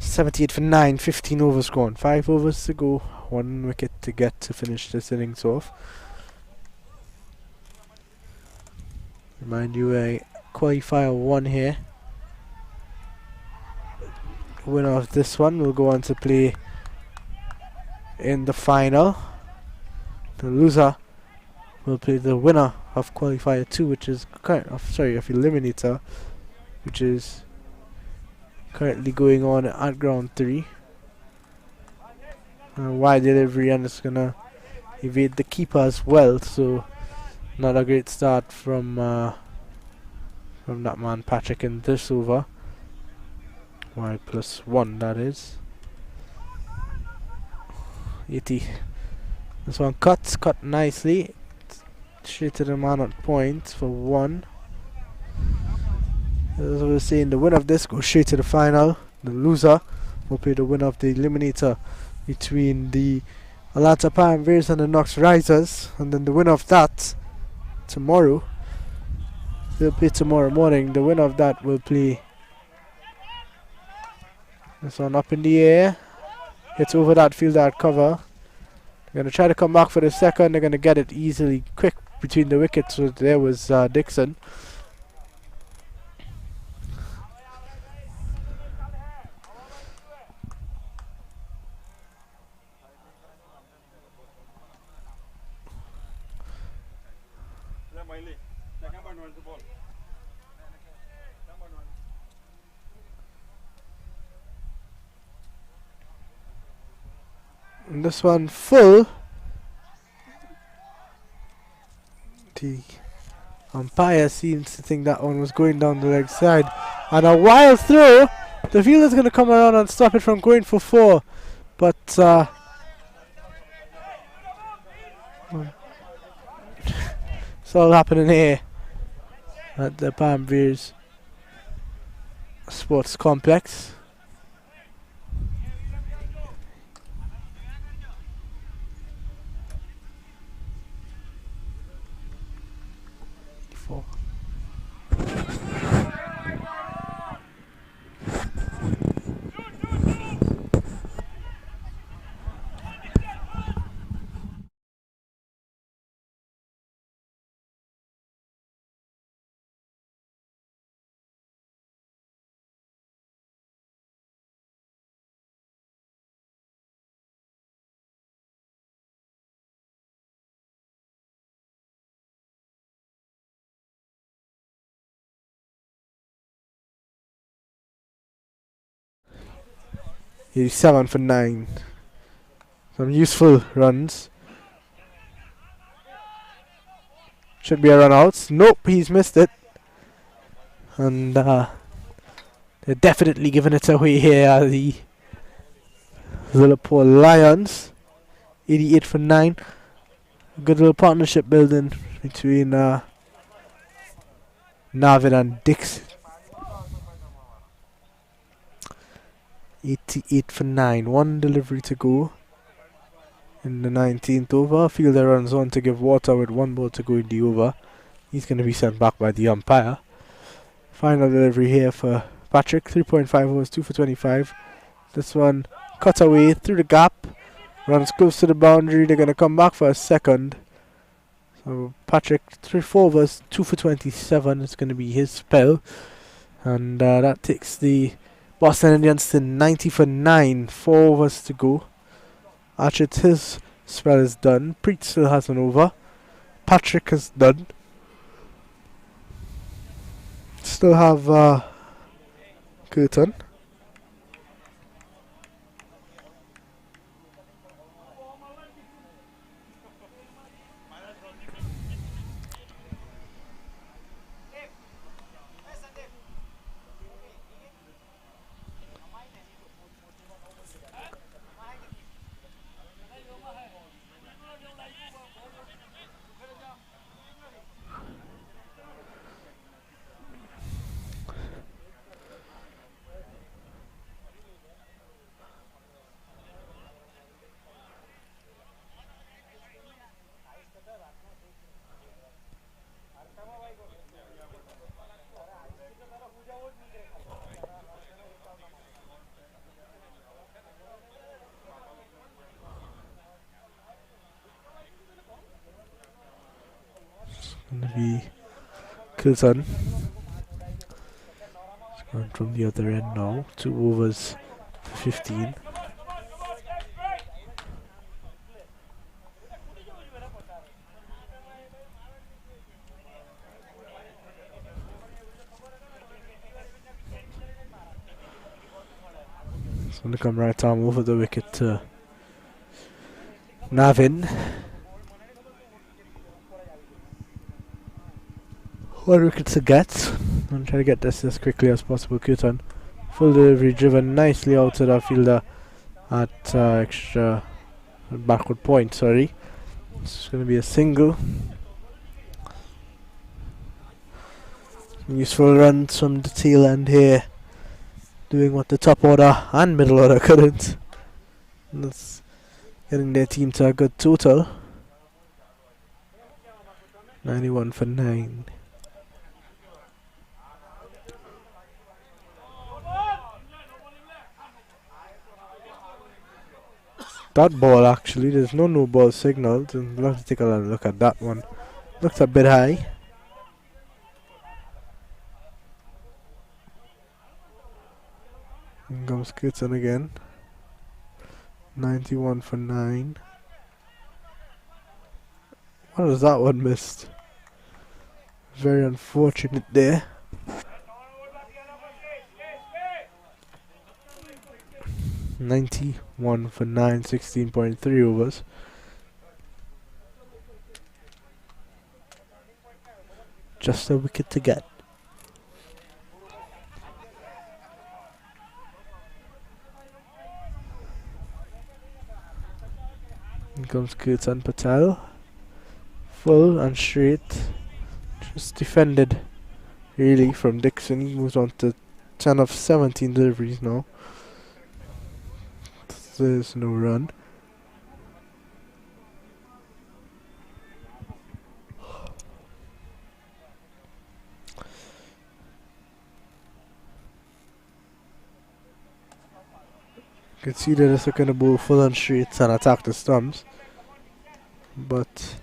S1: .78 for 9, 15 overs gone. 5 overs to go, 1 wicket to get to finish this innings off. Remind you, a qualifier 1 here. Winner of this one will go on to play in the final. The loser will play the winner of qualifier 2, which is of eliminator, which is currently going on at ground 3. Wide delivery, and it's gonna evade the keeper as well, so not a great start from that man Patrick in this over. Wide +1, that is 80. This one cut nicely straight to the man on point for 1. As I was saying, the winner of this goes straight to the final. The loser will play the winner of the eliminator between the Atlanta Pioneers and the Knox Risers, and then the winner of that tomorrow, they'll play tomorrow morning. The winner of that will play this one up in the air, hits over that field at cover. They're going to try to come back for the second. They're going to get it easily, quick between the wickets. So there was Dixon. And this one full. The umpire seems to think that one was going down the leg side. And a wild throw. The fielder's going to come around and stop it from going for 4. But it's all happening here at the Palm Beers Sports Complex. He's 7 for 9. Some useful runs. Should be a run out. Nope, he's missed it. And they're definitely giving it away here, the Lilapore Lions. 88 for 9. Good little partnership building between Navid and Dix. 88 for 9. 1 delivery to go in the 19th over. Fielder runs on to give water with 1 ball to go in the over. He's going to be sent back by the umpire. Final delivery here for Patrick. 3.5 overs, 2 for 25. This one cut away through the gap. Runs close to the boundary. They're going to come back for a second. So Patrick, 4 overs, 2 for 27 is going to be his spell. And that takes the Boston Indians to 90 for 9. 4 overs to go. Archit, his spell is done. Preet still has an over. Patrick is done. Still have Curtin. Gonna be Curtin. It's going from the other end now. 2 overs for 15. It's going to come right arm over the wicket to Navin. 1 wicket to get. I'm trying to get this as quickly as possible. Curtin. Full delivery driven nicely out to the fielder at extra backward point, sorry. It's going to be a single. Useful runs from the tail end here. Doing what the top order and middle order couldn't. And that's getting their team to a good total. 91 for 9. That ball actually, there's no ball signaled, and we'll have to take a look at that one. Looks a bit high. In comes Kitson again. 91 for 9. What was that one missed? Very unfortunate there. (91 for 9, 16.3 overs. Just a wicket to get. In comes Kirtan Patel. Full and straight. Just defended really from Dixon. He moves on to 10 of 17 deliveries now. There's no run. You can see that it's looking to bowl full and straight and attack the stumps, but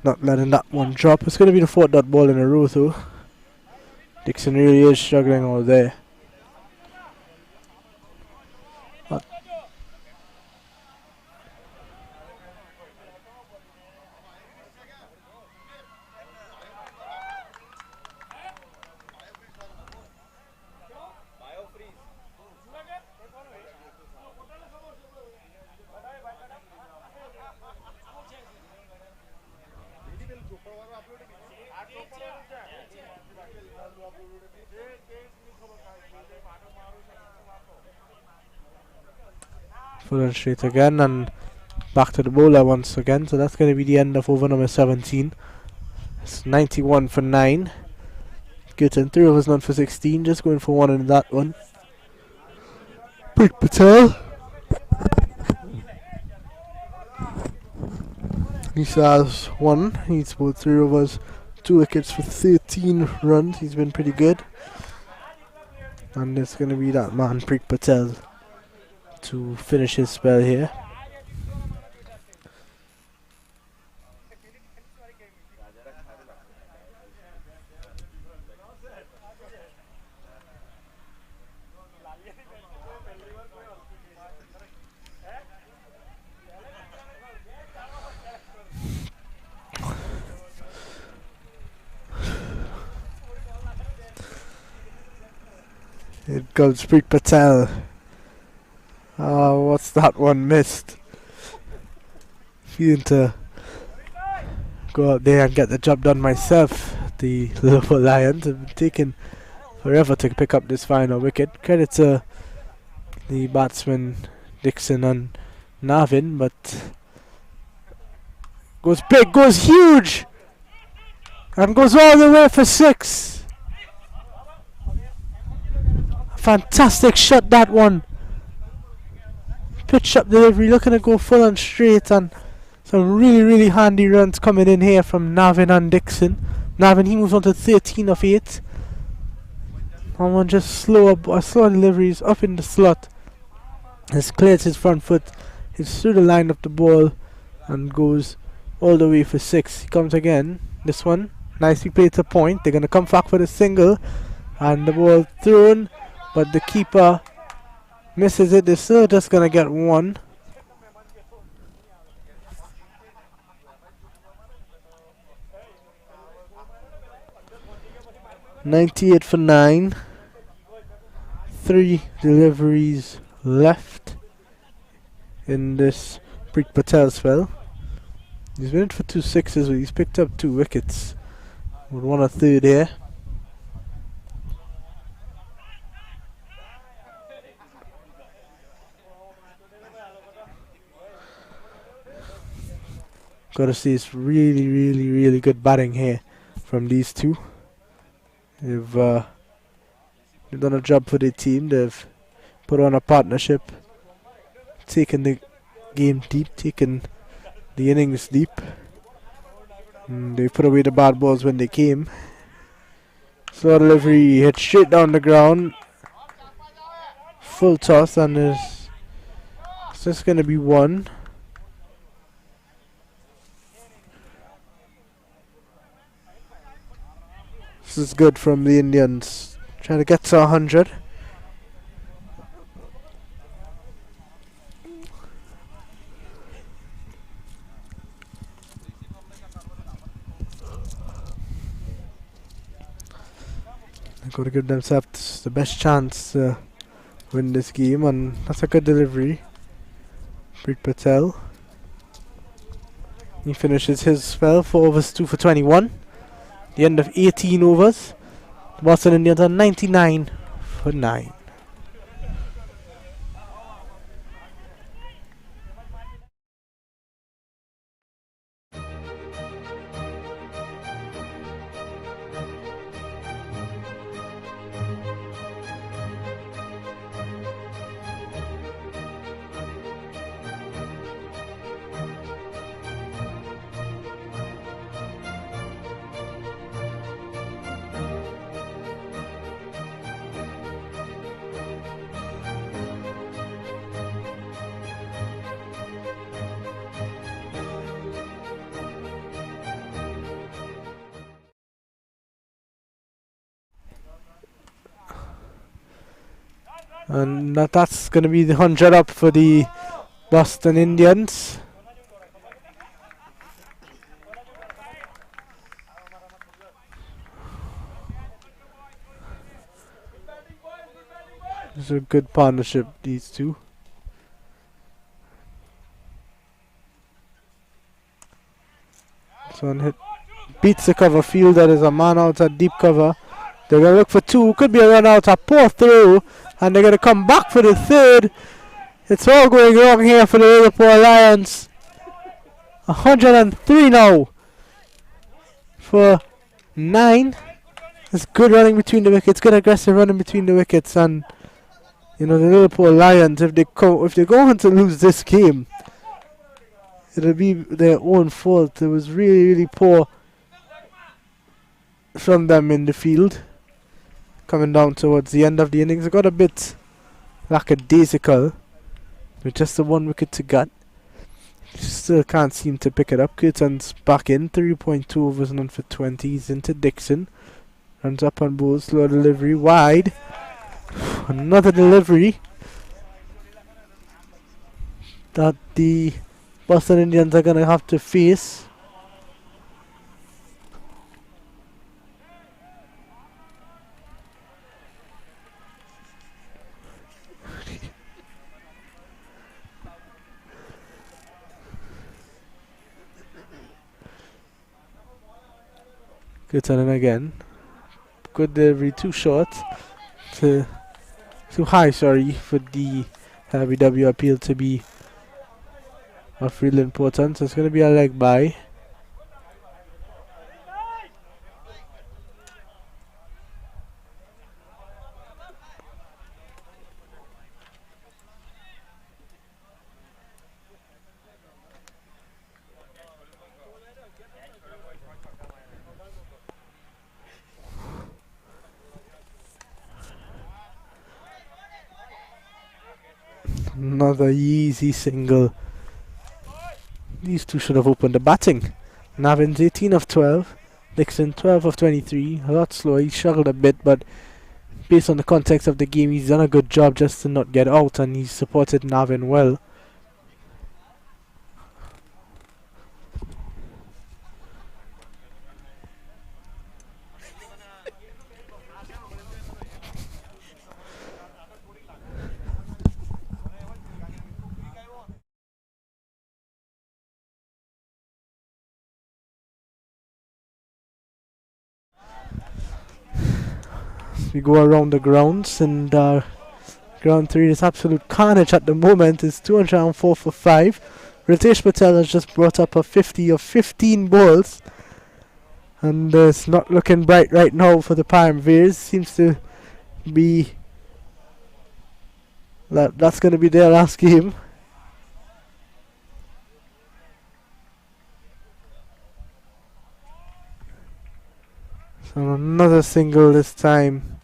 S1: not letting that one drop. It's going to be the 4th dot ball in a row though. Dixon really is struggling out there. Full and straight again, and back to the bowler once again. So that's going to be the end of over number 17. It's 91 for 9. Good, and 3 overs, none for 16. Just going for 1 in that one. Preet Patel. He has 1. He's bowled 3 overs, 2 wickets for 13 runs. He's been pretty good. And it's going to be that man, Preet Patel, to finish his spell here. It goes Preet Patel. What's that one missed? Feeling to go out there and get the job done myself. The Liverpool Lions have been taking forever to pick up this final wicket. Credit to the batsmen Dixon and Navin, but goes big, goes huge, and goes all the way for 6. Fantastic shot, that one. Pitch up delivery, looking to go full and straight, and some really handy runs coming in here from Navin and Dixon. Navin, he moves on to 13 of 8. And one just slow deliveries up in the slot. Has cleared his front foot. He's through the line of the ball and goes all the way for 6. He comes again. This one nicely played to point. They're gonna come back for the single, and the ball thrown, but the keeper misses it. They're still just gonna get 1. .98 for 9. 3 deliveries left in this Preet Patel spell. He's been in for 2 sixes, but he's picked up 2 wickets. With 1 a third here. Gotta see, it's really good batting here from these two. They've done a job for their team. They've put on a partnership, taken the game deep, taken the innings deep. They put away the bad balls when they came. Slow delivery, hit straight down the ground. Full toss, and it's just going to be 1. This is good from the Indians. Trying to get to 100. They've got to give themselves the best chance to win this game, and that's a good delivery. Preet Patel. He finishes his spell, 4 overs, 2 for 21. The end of 18 overs. The Boston Indians are 99 for 9. And that's going to be the 100 up for the Boston Indians. It's a good partnership, these two. This one hit, beats the cover field. That is a man out at deep cover. They're going to look for 2. Could be a run out, a poor throw. And they're going to come back for the 3rd. It's all going wrong here for the Lilapore Lions. 103 now for 9. It's good running between the wickets. Good aggressive running between the wickets. And, you know, the Lilapore Lions, if they're going to lose this game, it'll be their own fault. It was really poor from them in the field. Coming down towards the end of the innings, I got a bit lackadaisical with just the 1 wicket to get. Still can't seem to pick it up. Kirtan's back in, 3.2 overs, none for 20. He's into Dixon. Runs up on balls, slow delivery, wide. Another delivery that the Boston Indians are going to have to face. Good turning again. Good delivery, too short. Too high, sorry, for the LBW appeal to be of real importance. It's going to be a leg by. Another easy single. These two should have opened the batting. Navin's 18 of 12. Dixon 12 of 23. A lot slower. He struggled a bit, but based on the context of the game, he's done a good job just to not get out, and he's supported Navin well. We go around the grounds, and ground 3 is absolute carnage at the moment. It's 204 for 5. Ritesh Patel has just brought up a 50 of 15 balls, and it's not looking bright right now for the Parmveers. Seems to be that's going to be their last game. So another single this time.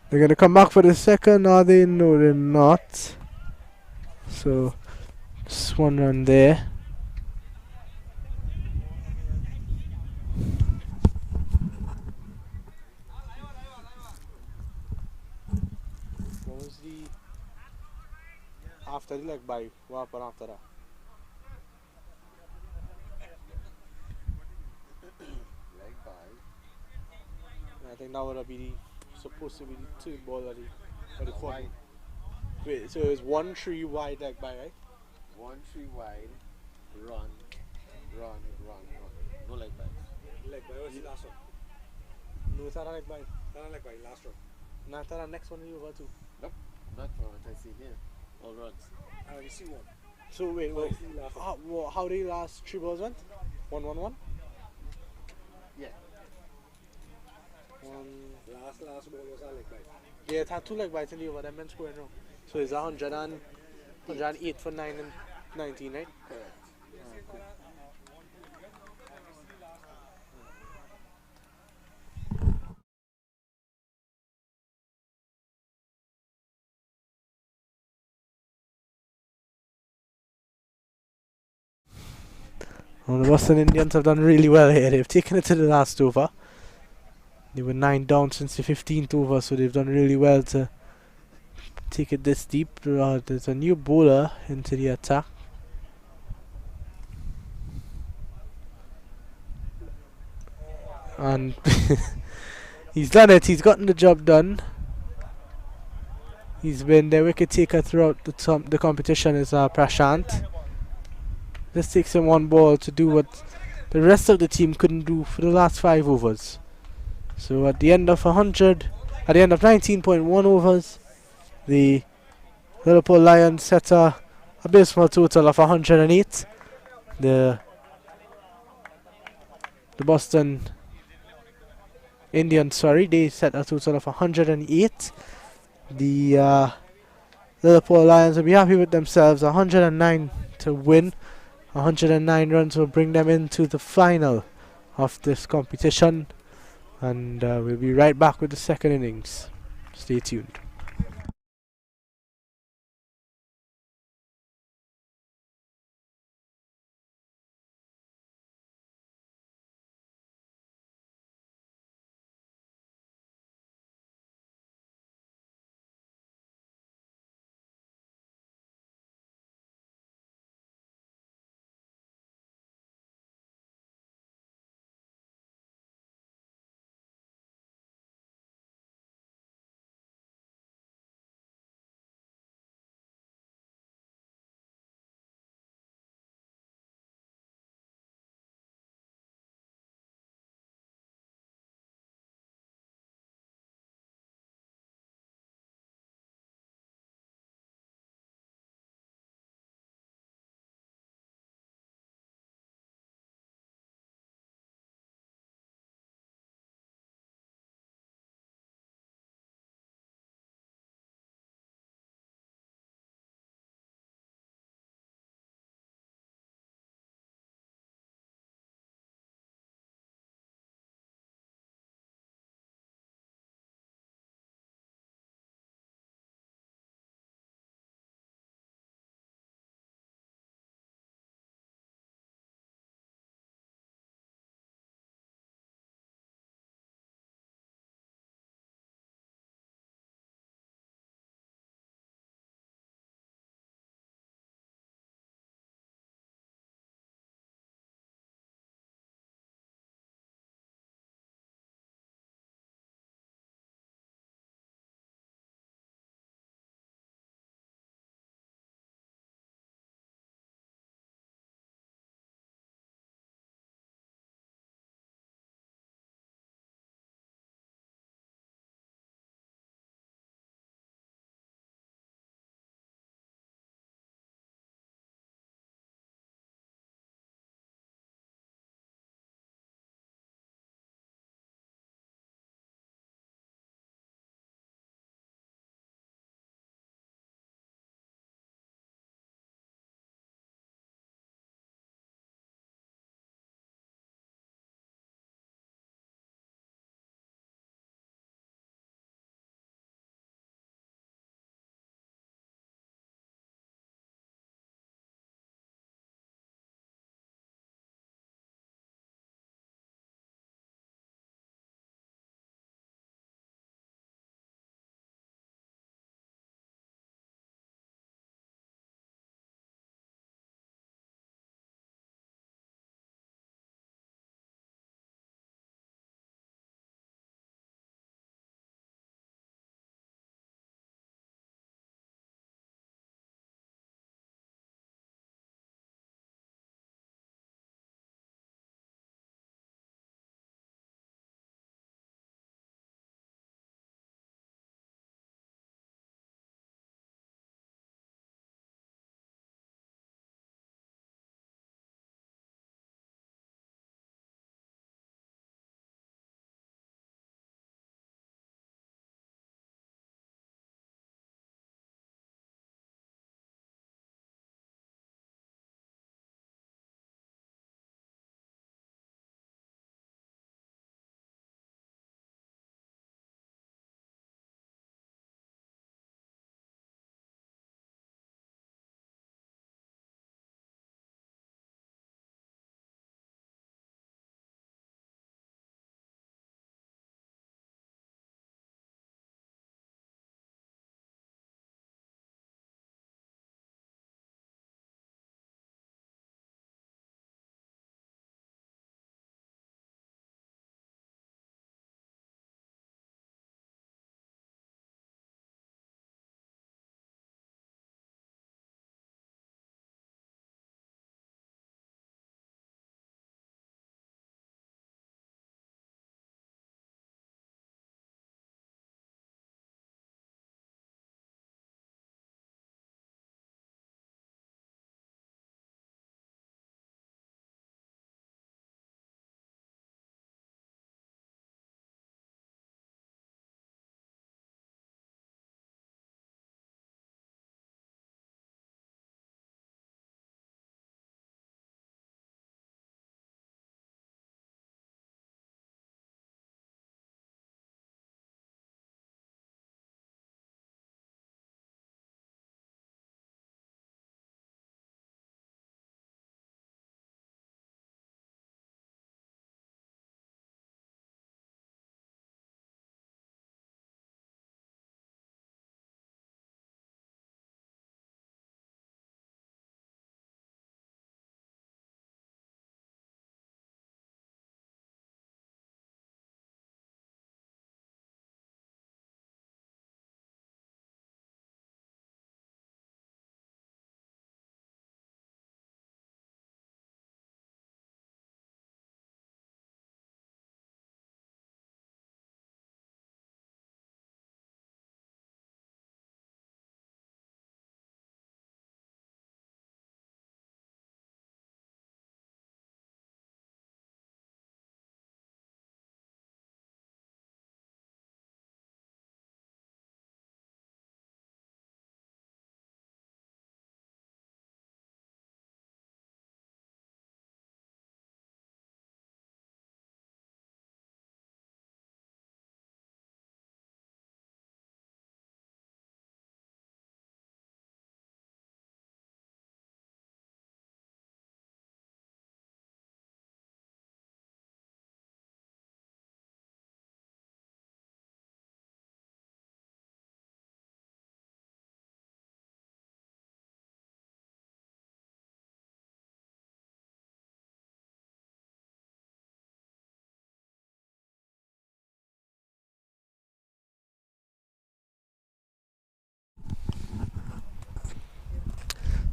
S1: They're going to come back for the second, are they? No, they're not. So, just one run there. What was the after the leg by? What happened after that?
S3: Leg by.
S1: I think that would be supposed to be the third ball of the fourth.
S3: Wide.
S1: Wait, so it was 1-3 wide leg by, right?
S3: 1-3 wide. Run. No leg by.
S4: Leg by, what's the last one?
S1: No, it's not a leg by.
S4: Not leg by, last one.
S1: Not the next one you over to.
S3: Nope. Not what I see here. All runs.
S4: I already see one.
S1: So wait,
S4: Oh, I see last one.
S1: how the last 3 balls went? 1-1-1?
S3: Yeah.
S4: Last ball was a leg by.
S1: Yeah, it had 2 leg bites in the over, them men scoring wrong. So it's 108 for 9 and 19, right?
S3: Correct.
S1: Well, the Boston Indians have done really well here. They've taken it to the last over. They were 9 down since the 15th over, so they've done really well to take it this deep. There's a new bowler into the attack. And he's done it. He's gotten the job done. He's been the wicket taker throughout the competition is Prashant. This takes him 1 ball to do what the rest of the team couldn't do for the last 5 overs. So at the end of 19.1 overs, the Lilapore Lions set a abysmal total of 108. The Boston Indians, they set a total of 108. The Lilapore Lions will be happy with themselves. 109 to win. 109 runs will bring them into the final of this competition. And we'll be right back with the second innings. Stay tuned.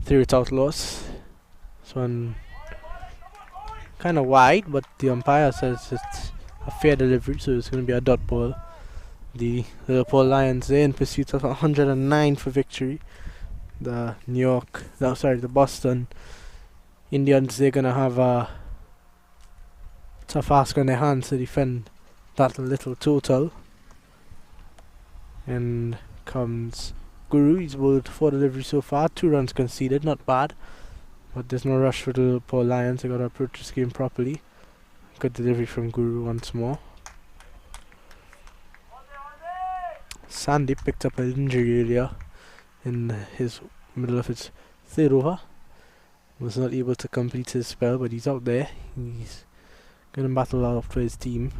S1: 3 without loss. This one kind of wide, but the umpire says it's a fair delivery, so it's going to be a dot ball. The Lilapore Lions, they're in pursuit of 109 for victory. The the Boston Indians, they're going to have a tough ask on their hands to defend that little total. And comes Guru. He's bowled 4 deliveries so far, 2 runs conceded, not bad. But there's no rush for the Lilapore Lions. They got to approach this game properly. Good delivery from Guru once more. Sandeep picked up an injury earlier in his middle of his 3rd over. Was not able to complete his spell, but he's out there. He's going to battle out for his team.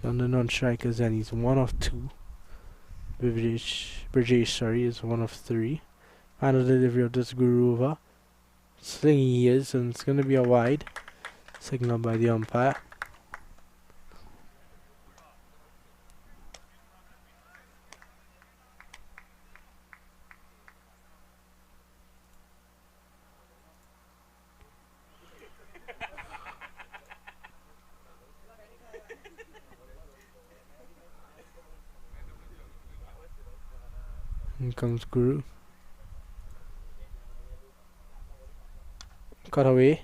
S1: On the non-strikers, and he's 1 of 2. Brajesh, is 1 of 3. Final delivery of this Guru over. Slinging he is, and it's going to be a wide. Signal by the umpire. Here comes Guru. Cut away.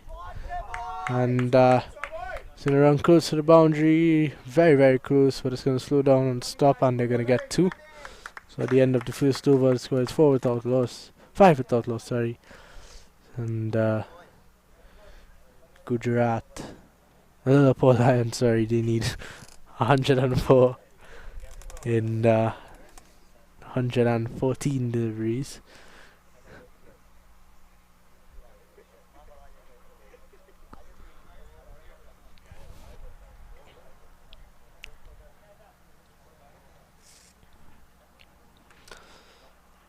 S1: And it's going to run close to the boundary. Very, very close, but it's going to slow down and stop, and they're going to get 2. So at the end of the first over, the score is 5 without loss, sorry. And Lilapore Lions, they need 104 in 114 deliveries.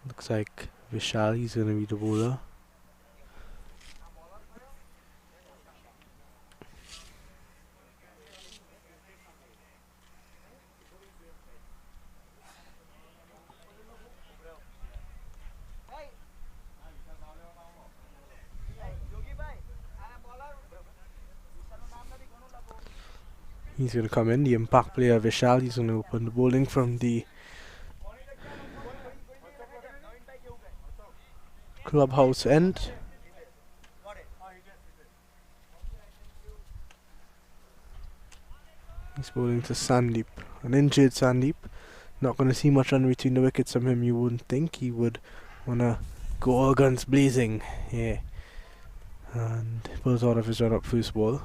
S1: Looks like Vishal, he's going to be the bowler. He's going to come in, the impact player Vishal. He's going to open the bowling from the clubhouse end. He's bowling to Sandeep, an injured Sandeep. Not going to see much run between the wickets from him, you wouldn't think. He would want to go all guns blazing. Yeah. And pulls out of his run up first ball.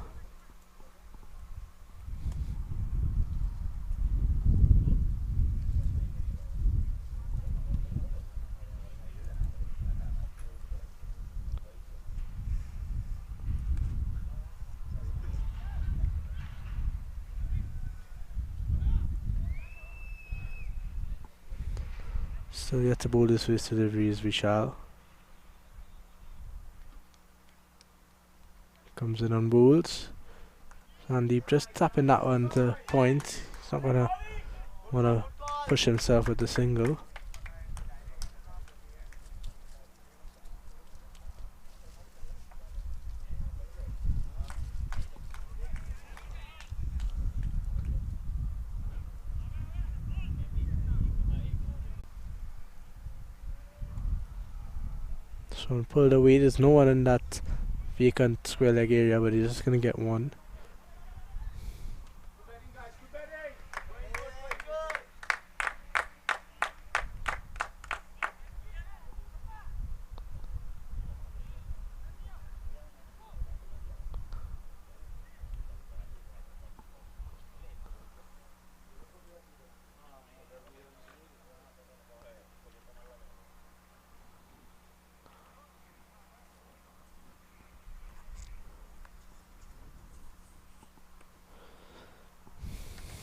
S1: Still yet to bowl his first delivery is Vishal. Comes in on bowls. Sandeep just tapping that one to point. He's not gonna wanna push himself with the single. So pulled away. There's no one in that vacant square leg area, but he's just gonna get one.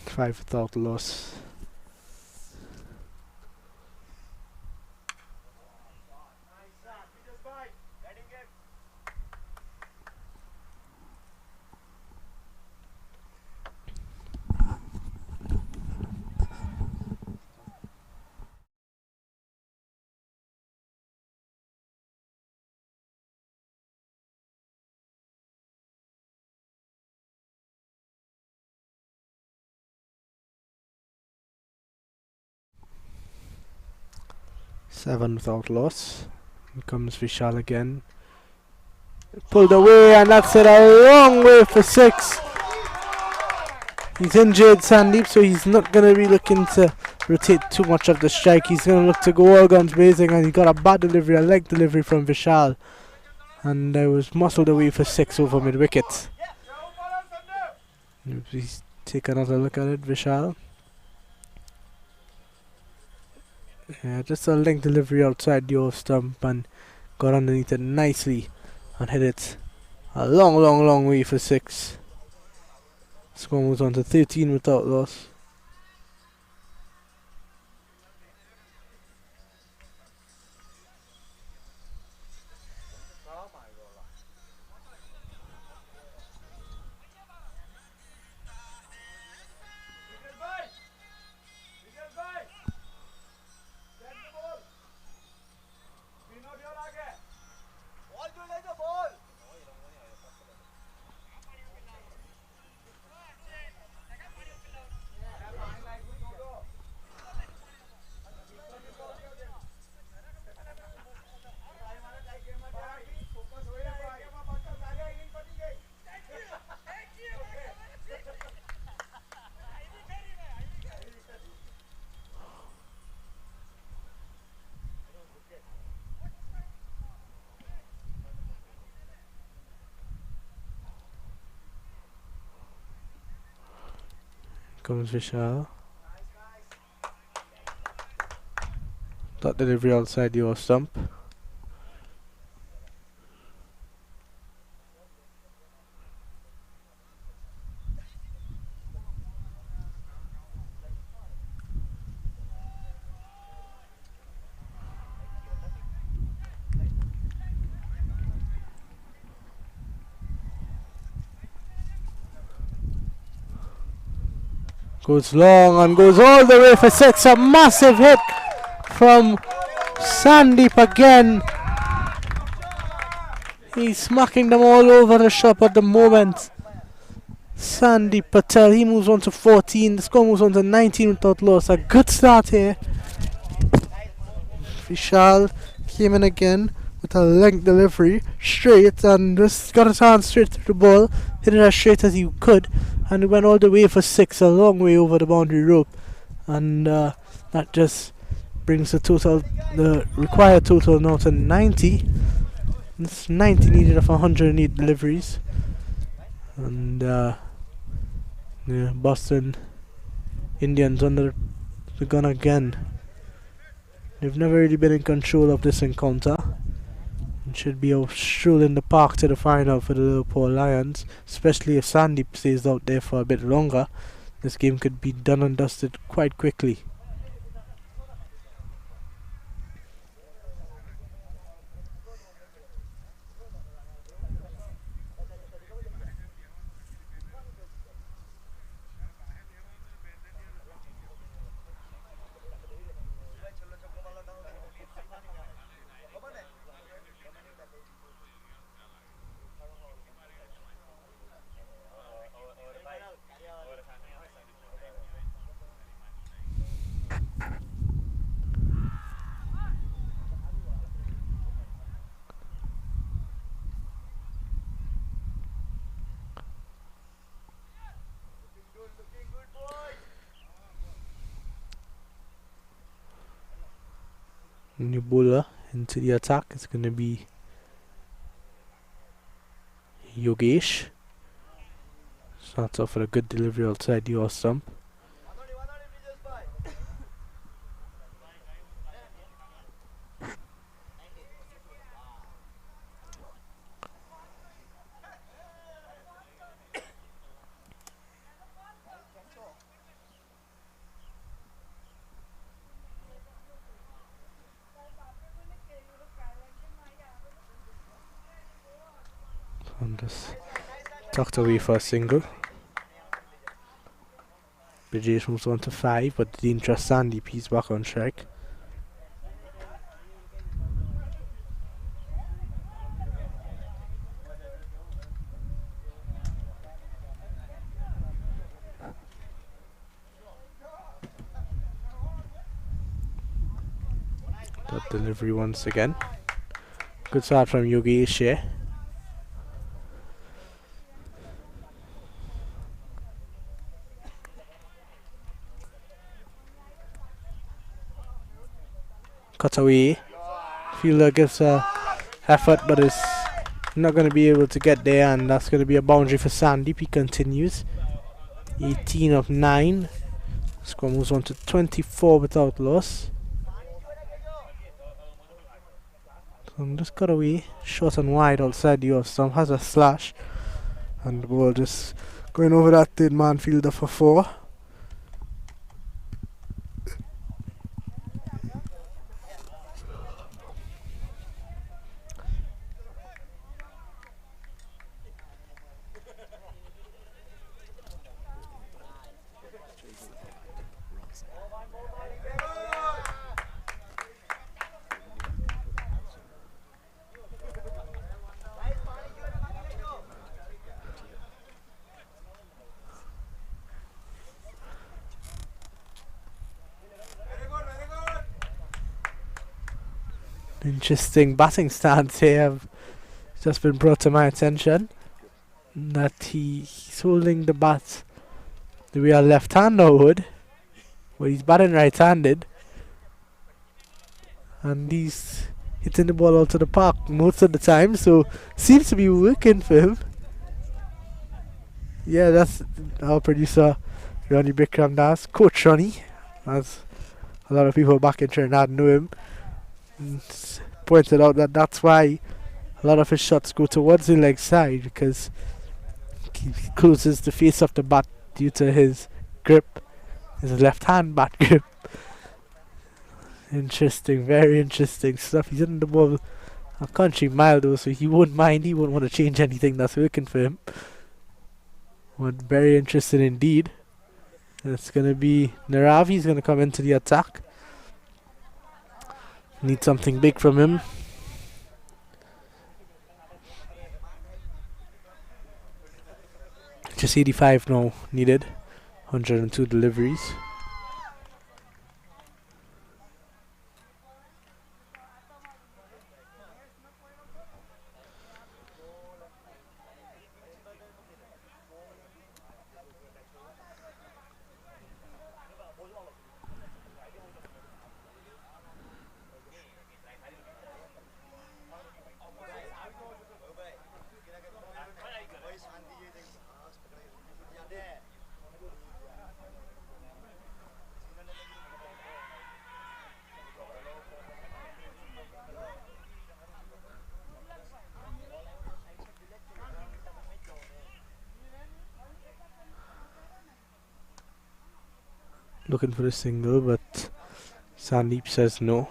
S1: Five without loss. 7 without loss. Here comes Vishal again. Pulled away, and that's it a long way for 6. He's injured, Sandeep, so he's not going to be looking to rotate too much of the strike. He's going to look to go all guns blazing, and he got a bad delivery, a leg delivery from Vishal. And I was muscled away for 6 over mid-wicket. Please take another look at it, Vishal. Yeah, just a leg delivery outside the off stump and got underneath it nicely and hit it a long way for 6. Score moves on to 13 without loss. Comes Vishal. That delivery outside the off stump. Goes long and goes all the way for 6. A massive hit from Sandeep again. He's smacking them all over the shop at the moment. Sandeep Patel, he moves on to 14. The score moves on to 19 without loss. A good start here. Vishal came in again with a leg delivery straight and just got his hand straight through the ball. Hit it as straight as he could. And it went all the way for 6, a long way over the boundary rope. And that just brings the required total now to 90. It's 90 needed of 108 deliveries. And yeah, Boston Indians under the gun again. They've never really been in control of this encounter. It should be a stroll in the park to the final for the Lilapore Lions, especially if Sandeep stays out there for a bit longer. This game could be done and dusted quite quickly. New bowler into the attack is going to be Yogesh. Starts off with a good delivery outside the off stump. And just tucked away for a single. Brijesh moves on to 5, but the interest Sandeep, he's back on strike. The Short delivery once again. Good start from Yogesh here. Cut away. Fielder gives a effort, but is not going to be able to get there, and that's going to be a boundary for Sandeep. He continues. 18 of 9. Score moves on to 24 without loss. Just cut away, short and wide outside the off stump, has a slash, and the ball just going over that third man fielder for 4. Interesting batting stance here have just been brought to my attention. That he's holding the bat the way a left-hander would, but he's batting right-handed, and he's hitting the ball out to the park most of the time, so seems to be working for him. Yeah, that's our producer Ronnie Bikram Das, Coach Ronnie, as a lot of people back in Trinidad know him. Pointed out that that's why a lot of his shots go towards the leg side, because he closes the face of the bat due to his grip, his left hand bat grip. Interesting, very interesting stuff. He's hitting the ball a country mile though, so he won't mind, he won't want to change anything that's working for him. But very interesting indeed. It's going to be Ravi's going to come into the attack. Need something big from him. Just 85 now needed. 102 deliveries. Looking for a single, but Sandeep says no.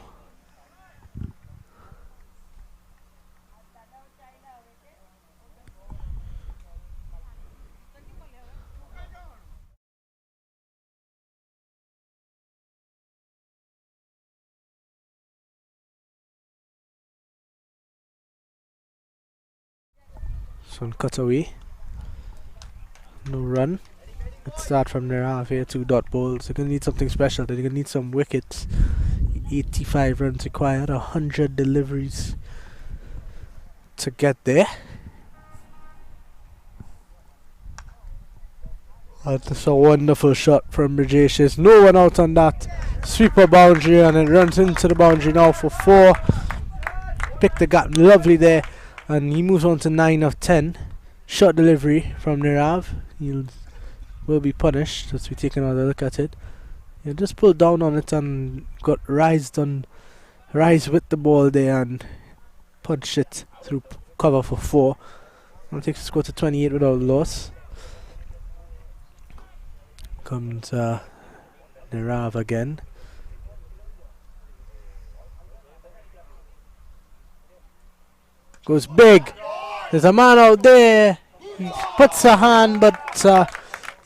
S1: So cut away. No run. Let's start from their half here, 2 dot balls. They're going to need something special. They're going to need some wickets. 85 runs required, 100 deliveries to get there. That's a wonderful shot from Rajesh. There's no one out on that sweeper boundary, and it runs into the boundary now for 4. Pick the gap lovely there, and he moves on to 9 of 10. Shot delivery from Nirav. Will be punished as we take another look at it. Yeah, just pulled down on it and got rise with the ball there and punched it through cover for 4. I'll take the score to 28 without loss. Comes Nirav again. Goes big. There's a man out there. He puts a hand, but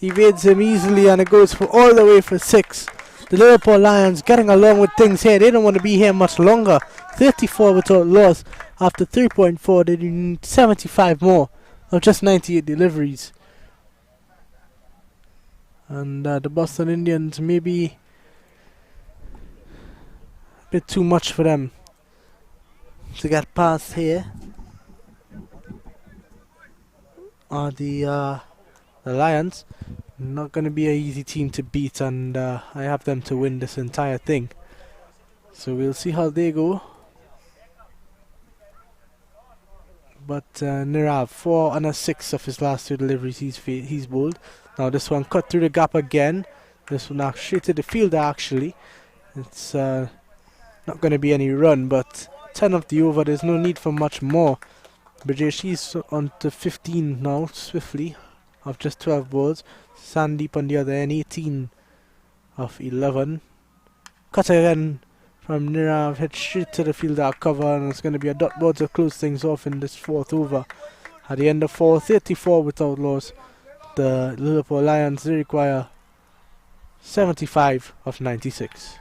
S1: evades him easily, and it goes for all the way for 6. The Lilapore Lions getting along with things here. They don't want to be here much longer. 34 without loss. After 3.4, they need 75 more of just 98 deliveries. And the Boston Indians maybe Bit too much for them to get past here. Are the Lions. Not going to be an easy team to beat, and I have them to win this entire thing. So we'll see how they go. But Nirav, 4 and a 6 of his last 2 deliveries he's bowled. Now this one cut through the gap again. This one now straight to the fielder actually. It's not going to be any run, but 10 of the over, there's no need for much more. Brajeshi's on to 15 now, swiftly, of just 12 balls. Sandeep on the other end, 18 of 11. Cut again from Nirav, hit straight to the fielder cover, and it's going to be a dot ball to close things off in this 4th over. At the end of 4, 34 without loss. The Lilapore Lions, they require 75 of 96.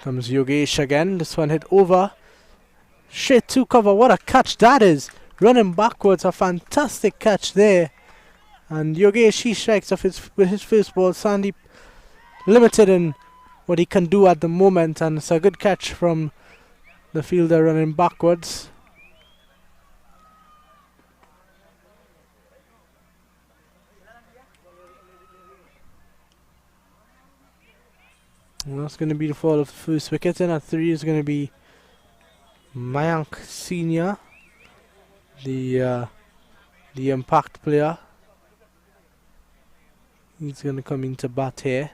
S1: Comes Yogesh again. This one hit over. Straight to cover. What a catch that is. Running backwards. A fantastic catch there. And Yogesh, he strikes off with his first ball. Sandeep limited in what he can do at the moment. And it's a good catch from the fielder running backwards. And that's going to be the fall of the first wicket. And at 3 is going to be Mayank Senior, the impact player. He's going to come into bat here.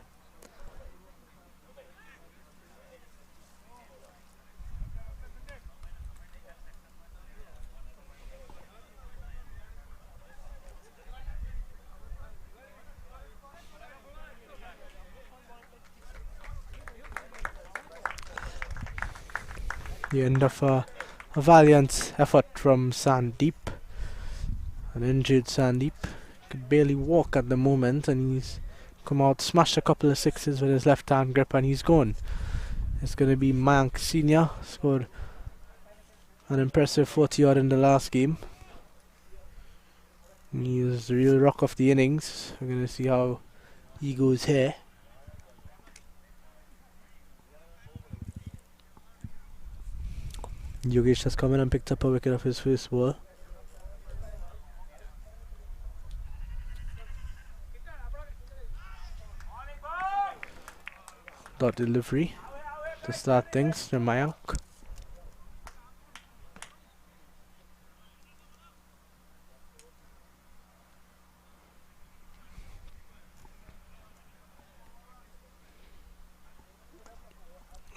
S1: The end of a valiant effort from Sandeep. An injured Sandeep. Could barely walk at the moment, and he's come out, smashed a couple of sixes with his left hand grip, and he's gone. It's going to be Mayank Senior. Scored an impressive 40 odd in the last game. He is the real rock of the innings. We're going to see how he goes here. Yogesh has come in and picked up a wicket of his first ball. Dot delivery to start things from Mayank.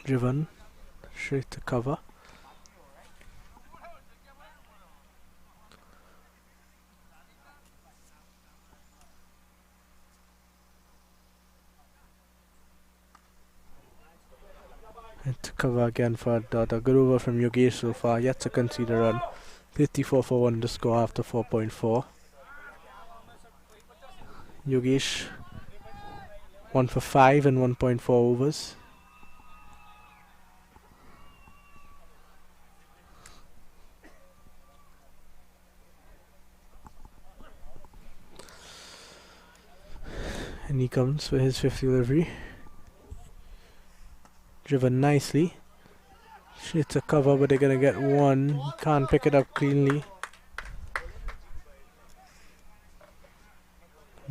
S1: Driven straight to cover. And to cover again for a dot. A good over from Yogesh so far, yet to concede a run. 54 for 1 to score after 4.4. Yogesh 1 for 5 in 1.4 overs. And he comes for his 5th delivery. Driven nicely. Straight to cover, but they're going to get one. Can't pick it up cleanly.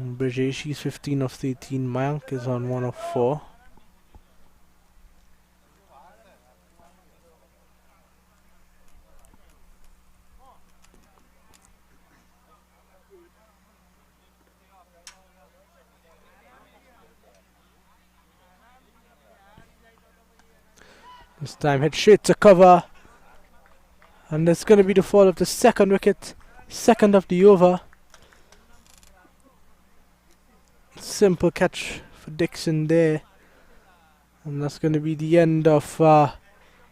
S1: Brajesh, he's 15 of 13. Mayank is on 1 of 4. This time hit straight to cover. And that's going to be the fall of the second wicket. Second of the over. Simple catch for Dixon there. And that's going to be the end of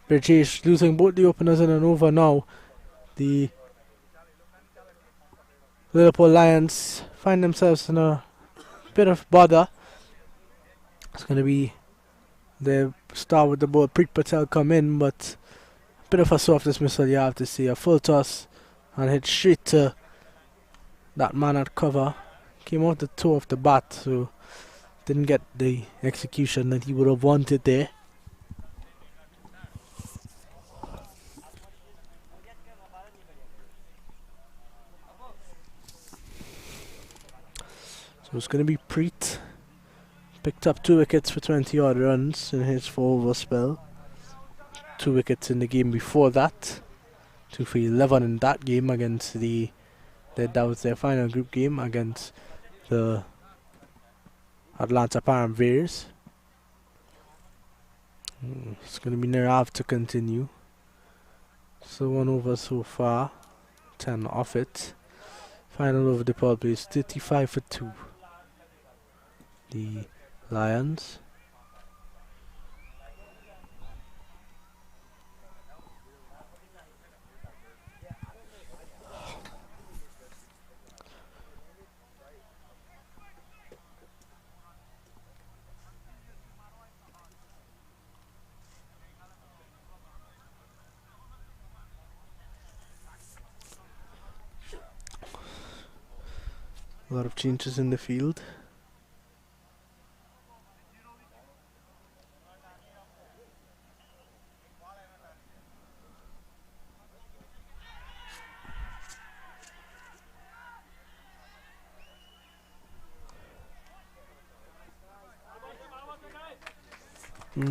S1: Brajesh losing both the openers in an over now. The Lilapore Lions find themselves in a bit of bother. It's going to be the star with the ball, Preet Patel, come in, but a bit of a soft dismissal, you have to see. A full toss and hit straight to that man at cover. Came off the toe of the bat, so didn't get the execution that he would have wanted there. So it's going to be Preet. Picked up 2 wickets for 20 odd runs in his 4-over spell. 2 wickets in the game before that. 2 for 11 in that game against that was their final group game against the Atlanta Paramveers. It's going to be Nirav to continue. So 1 over so far. 10 off it. Final over the ball plays 35 for 2. The Lions. A lot of changes in the field.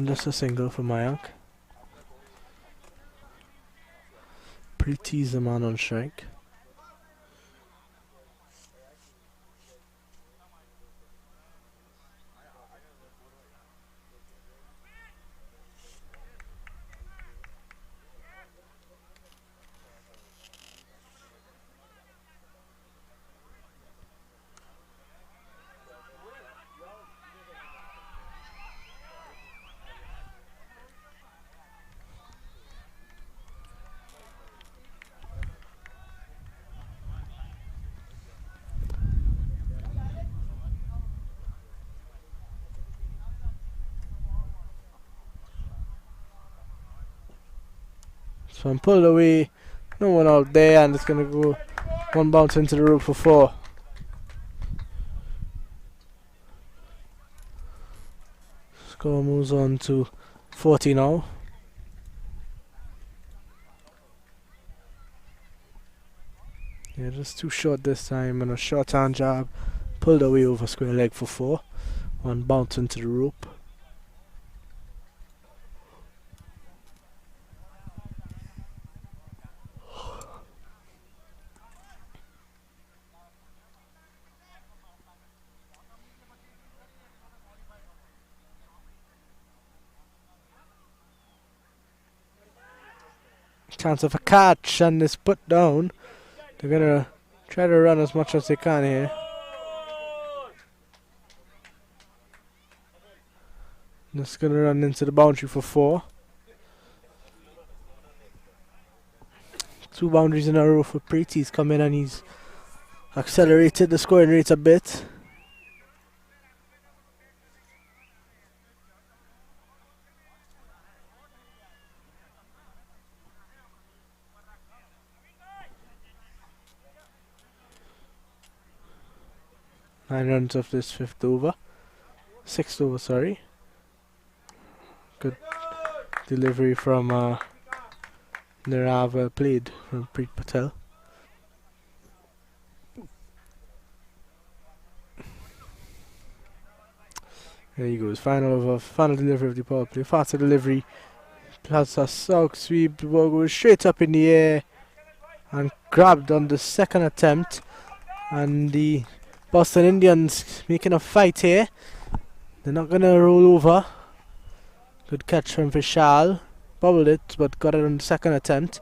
S1: Just a single for Mayank. Preet is the man on strike. So I'm pulled away, no one out there, and it's going to go 1 bounce into the rope for 4. Score moves on to 40 now. Yeah, just too short this time, and a short hand jab, pulled away over square leg for 4. 1 bounce into the rope. Chance of a catch, and it's put down. They're gonna try to run as much as they can here. Just gonna run into the boundary for 4. 2 boundaries in a row for Preet. He's come in and he's accelerated the scoring rate a bit. Nine runs of this 5th over. 6th over, sorry. Good delivery from Nirav, well played from Preet Patel. There he goes, final delivery of the power play. Faster delivery, plus a sock sweep. The ball goes straight up in the air and grabbed on the second attempt. And the Boston Indians making a fight here. They're not going to roll over. Good catch from Vishal. bobbled it, but got it on the second attempt.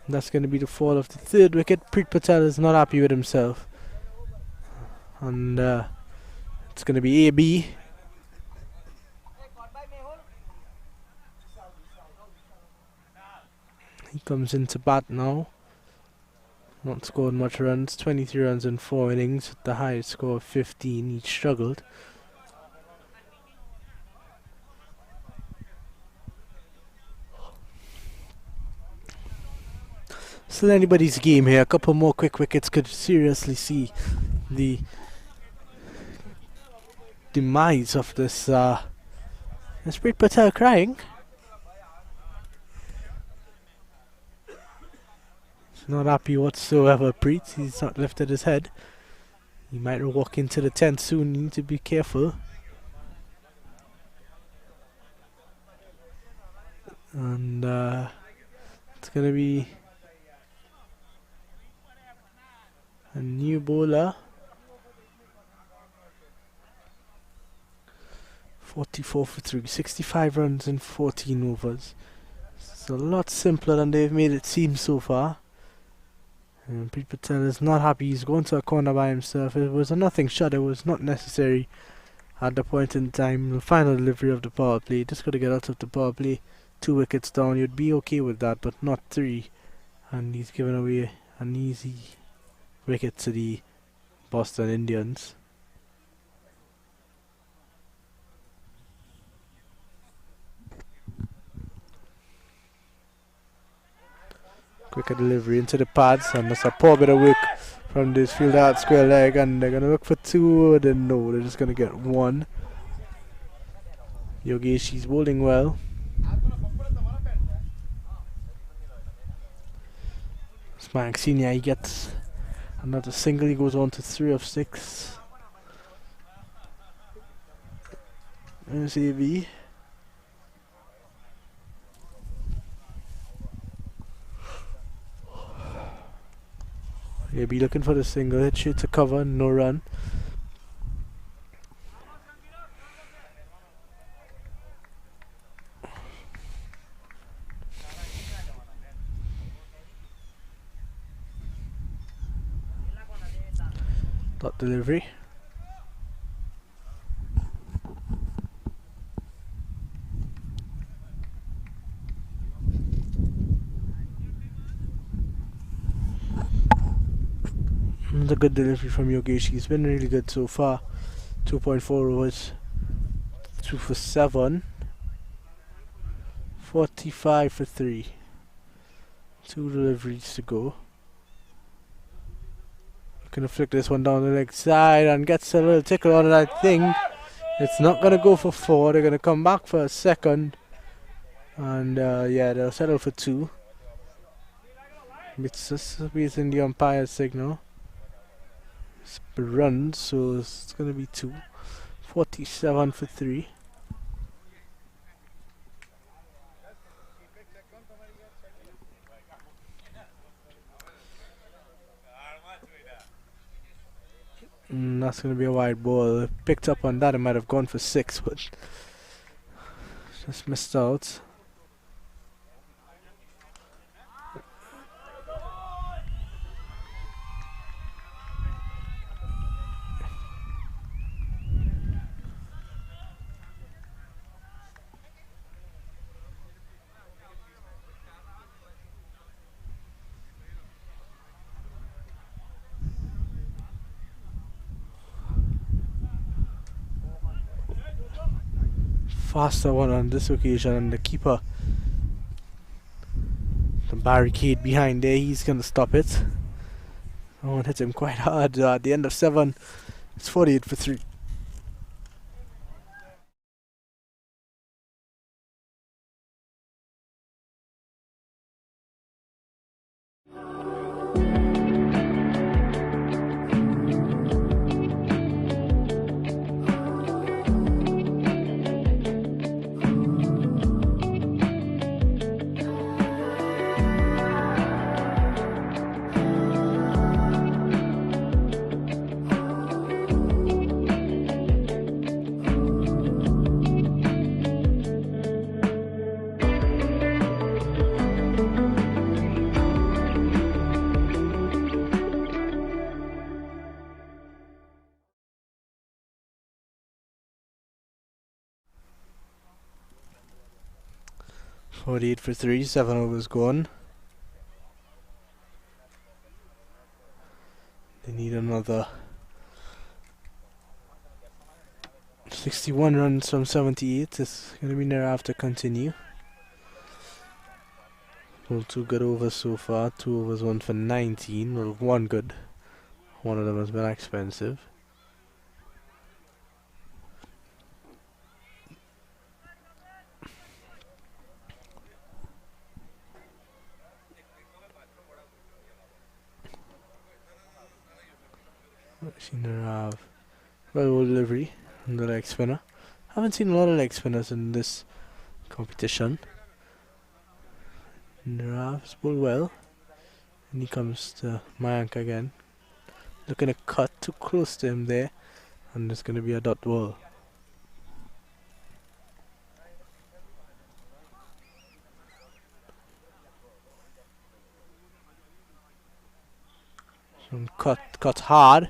S1: That's going to be the fall of the third wicket. Preet Patel is not happy with himself. And it's going to be AB. He comes into bat now. Not scored much runs. 23 runs in 4 innings. The highest score of 15. He struggled. Still anybody's game here. A couple more quick wickets could seriously see the demise of this. Is Preet Patel crying? He's not happy whatsoever, Preet. He's not lifted his head. He might walk into the tent soon. You need to be careful. And it's going to be a new bowler. 44 for 3, 65 runs in 14 overs. It's a lot simpler than they've made it seem so far. And Preet Patel is not happy. He's going to a corner by himself. It was a nothing shot. It was not necessary at the point in time. The final delivery of the power play. Just got to get out of the power play. 2 wickets down. You'd be okay with that, but not 3. And he's given away an easy wicket to the Boston Indians. Quicker delivery into the pads, and that's a poor bit of work from this fielder at square leg, and they're going to look for 2, then no, they're just going to get 1. Yogesh, he's bowling well. Smack Senior, he gets another single, he goes on to 3 of 6. There's AB. AB looking for the single, hit straight to cover, no run. Dot delivery. A good delivery from Yogesh. He's been really good so far. 2.4 overs, 2 for 7, 45 for 3. 2 deliveries to go. Gonna flick this one down the leg side and gets a little tickle on it, I think. It's not gonna go for 4. They're gonna come back for a second. And yeah, they'll settle for 2. It's just in the umpire's signal. Run, so it's gonna be 2. 47 for 3. That's gonna be a wide ball. Picked up on that, it might have gone for 6, but just missed out. Faster one on this occasion, and the keeper, the barricade behind there, he's gonna stop it. Oh, hit him quite hard at the end of 7. It's 48 for 3. 48 for 3, 7 overs gone. They need another 61 runs from 78. It's going to be thereafter continue. Well, 2 good overs so far. 2 overs, 1 for 19. Well, 1 good. One of them has been expensive. Seen her have well delivery on the leg spinner. Haven't seen a lot of leg spinners in this competition. Narav bowled well. And he comes to Mayank again. Looking to cut too close to him there. And it's going to be a dot ball. So cut hard.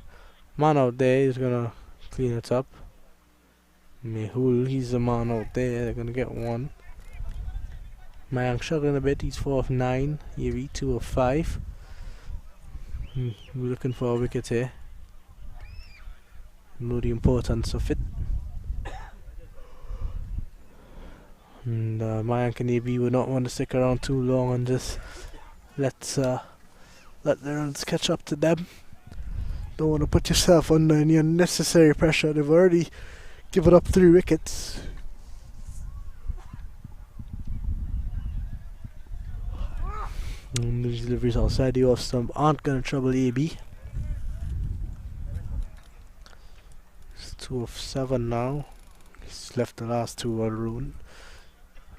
S1: Man out there is going to clean it up. Mehul, he's the man out there. They're going to get 1. Mayank struggling a bit. He's 4 of 9. Yavi 2 of 5. We're looking for a wicket here. Know the importance of it. And Mayank and AB would not want to stick around too long and just let the runs catch up to them. Don't want to put yourself under any unnecessary pressure. They've already given up 3 wickets. And these deliveries outside the off stump aren't going to trouble AB. It's 2 of 7 now. He's left the last 2 on ruin.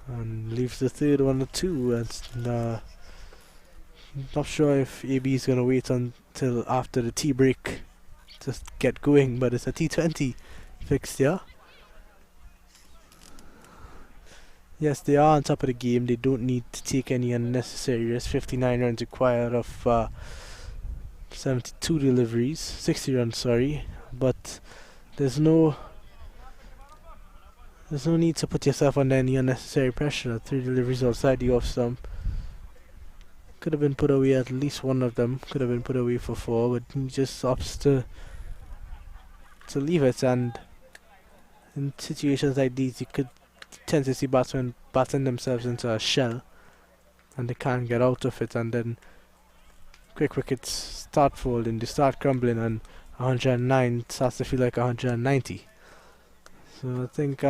S1: And leaves the third one at 2. And not sure if AB is going to wait until after the tea break to get going, but it's a T20 fixture. Yes, they are on top of the game. They don't need to take any unnecessary risk. 59 runs required of 72 deliveries. 60 runs, sorry. But there's no need to put yourself under any unnecessary pressure. 3 deliveries outside the off stump. Could have been put away, at least one of them. Could have been put away for 4, but he just opts to leave it. And in situations like these, you could tend to see batsmen batten themselves into a shell and they can't get out of it, and then quick wickets start folding, they start crumbling, and 109 starts to feel like 190. So I think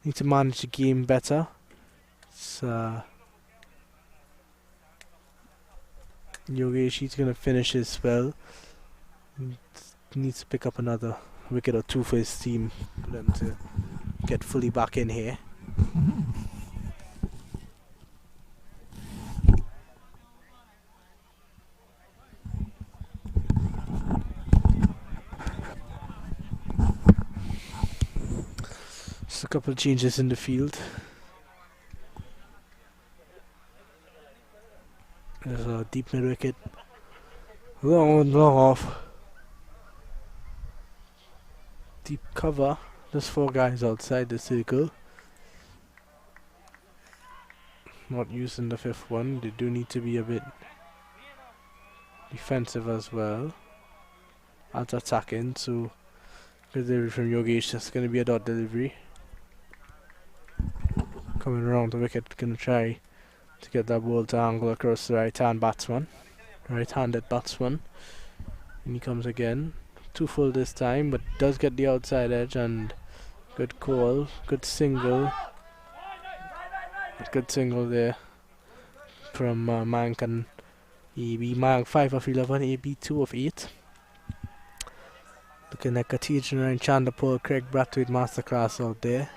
S1: need to manage the game better. It's Yogesh, he's going to finish his spell. Needs to pick up another wicket or 2 for his team for them to get fully back in here. Just a couple of changes in the field. There's a deep mid wicket. Long off. Deep cover. There's 4 guys outside the circle. Not using the 5th one. They do need to be a bit defensive as well as attacking. So good delivery from Yogesh. That's going to be a dot delivery. Coming around the wicket, going to try to get that ball to angle across the right-handed batsman. And he comes again. 2 full this time, but does get the outside edge, and good call, good single. Good single there from Mank and AB. Mank 5 of 11, AB 2 of 8. Looking at Katijan and Chandapur, Craig Brathwaite masterclass out there.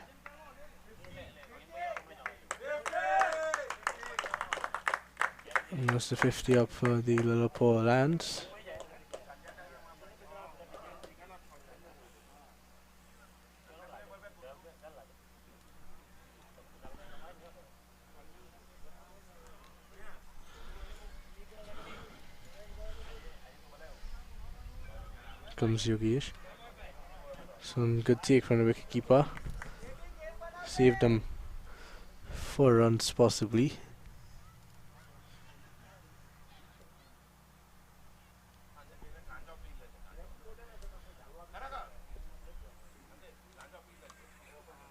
S1: And that's the 50 up for the Lilapore Lands. Comes Yogesh. Some good take from the wicketkeeper. Saved them 4 runs possibly.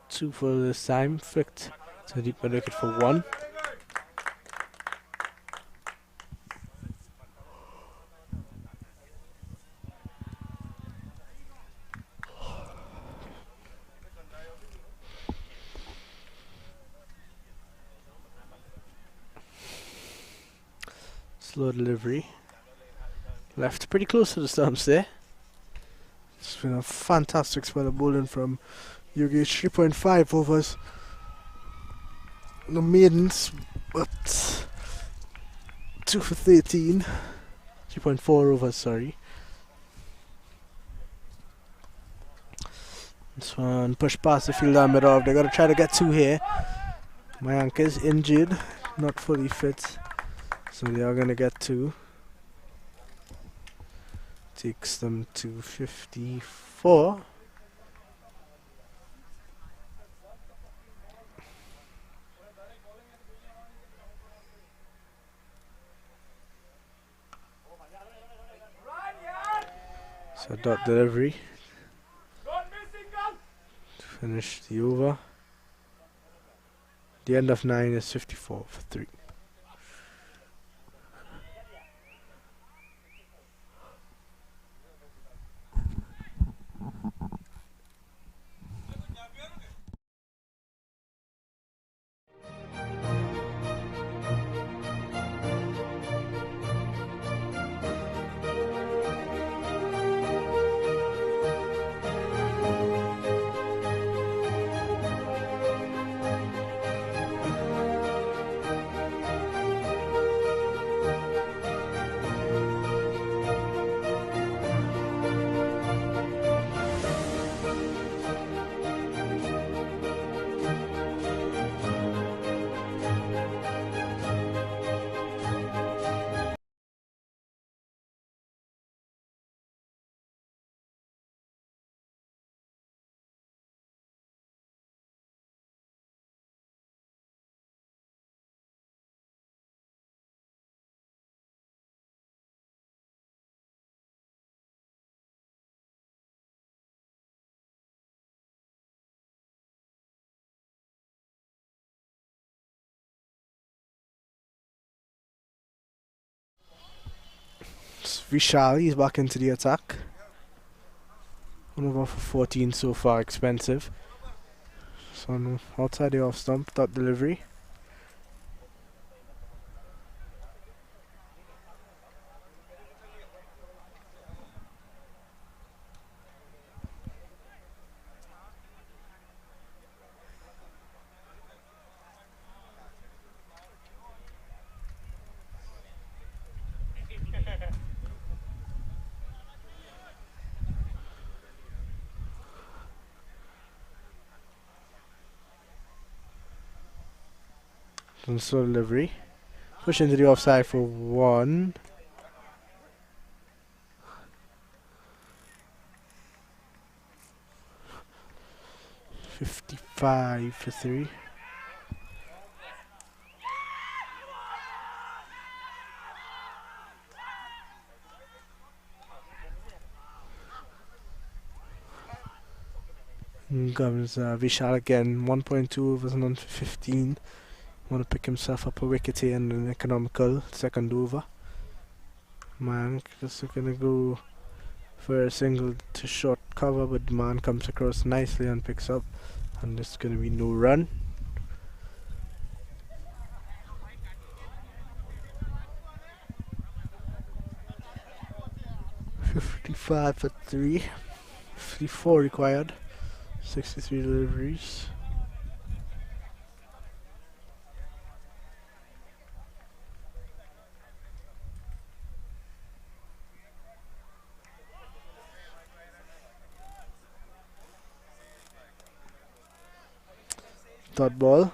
S1: Two for this time, flicked to deep mid wicket for 1. Slow delivery. Left pretty close to the stumps there. It's been a fantastic spell of bowling from Yogesh. 3.5 overs. The maidens, but 2 for 13. 3.4 overs, sorry. This one push past the fielder mid off. They gotta try to get 2 here. Mayank is injured, not fully fit, so they are gonna get 2. Takes them to 54. So dot delivery to finish the over. The end of 9 is 54 for 3. Vishal, he's back into the attack. 1 over for 14 so far, expensive. So no, outside the off stump, dot delivery. And slow delivery. Push into the offside for 1. $55 for 3. In comes Vishal again. 1.2 overs and on for 15. Want to pick himself up a wicket here and an economical second over. Man, just gonna go for a single to short cover, but the man comes across nicely and picks up, and there's gonna be no run. $55 for 3. 54 required. 63 deliveries. Dot ball.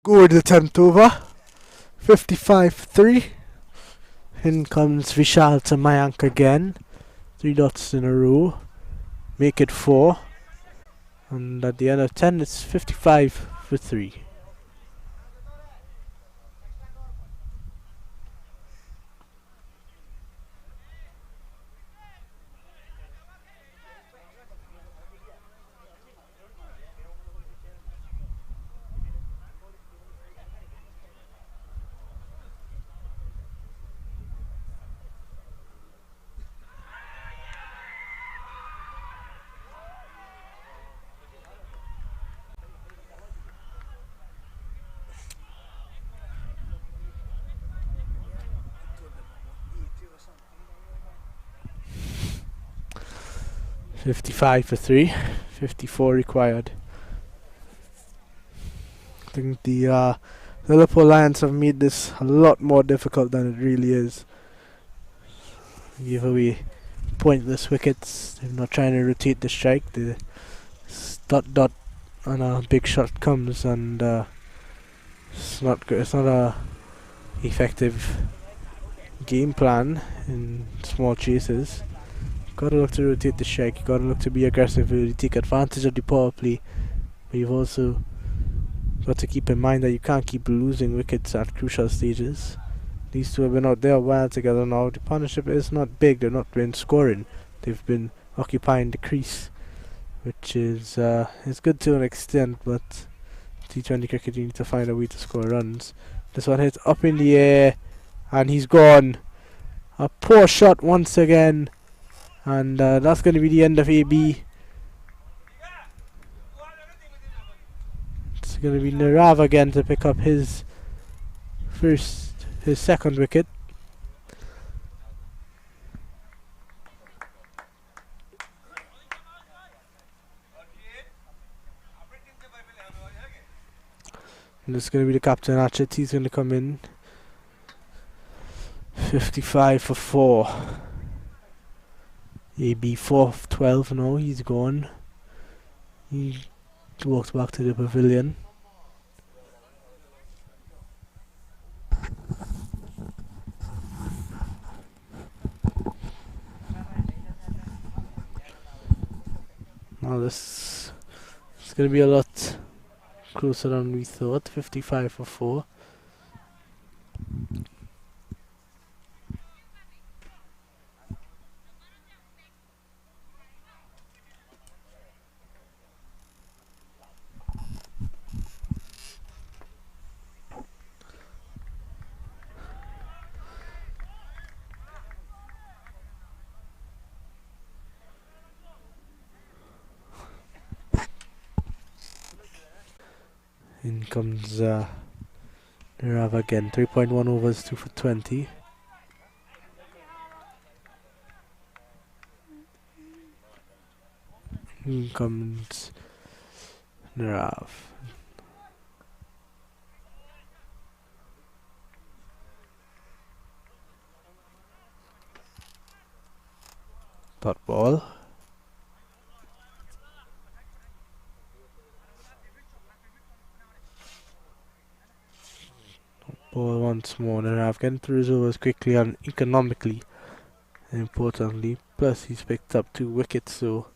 S1: go with the 10th over. 55-3. In comes Vishal to Mayank again. 3 dots in a row. Make it 4. And at the end of 10, it's 55-3.
S4: or something.
S1: 55-3. 54 required. I think the Lilapore Lions have made this a lot more difficult than it really is. Give away pointless wickets. They're not trying to rotate the strike. The dot and a big shot comes, and it's not good. It's not a effective game plan in small chases. Gotta look to rotate the strike. You gotta look to be aggressive. Really take advantage of the power play, but you've also got to keep in mind that you can't keep losing wickets at crucial stages. These two have been out there a while together now. The partnership is not big. They've not been scoring. They've been occupying the crease, which is good to an extent, but T20 cricket, you need to find a way to score runs. This one hits up in the air, and he's gone. A poor shot once again, and that's going to be the end of AB. It's going to be Narav again to pick up his second wicket. And this is going to be the captain, Archit. He's going to come in. 55 for 4. AB 4 of 12 now. He's gone. He walks back to the pavilion. Now this is going to be a lot closer than we thought. 55 for 4. In comes Rav again. 3.1 overs, 2 for 20. In comes Narav. Dot ball. Ball once more. Narav getting through his overs quickly and economically, and importantly. Plus he's picked up 2 wickets, so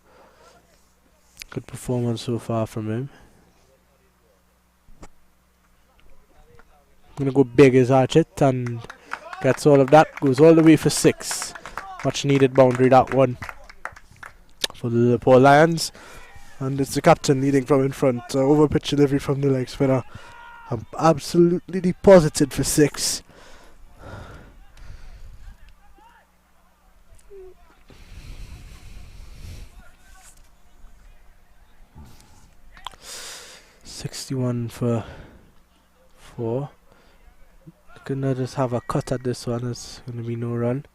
S1: good performance so far from him. Gonna go big as Archit and gets all of that. Goes all the way for 6. Much needed boundary, that one, for the Lilapore Lions. And it's the captain leading from in front. Over pitch delivery from the leg spinner. I'm absolutely deposited for 6. $61 for 4. Gonna just have a cut at this one. It's gonna be no run.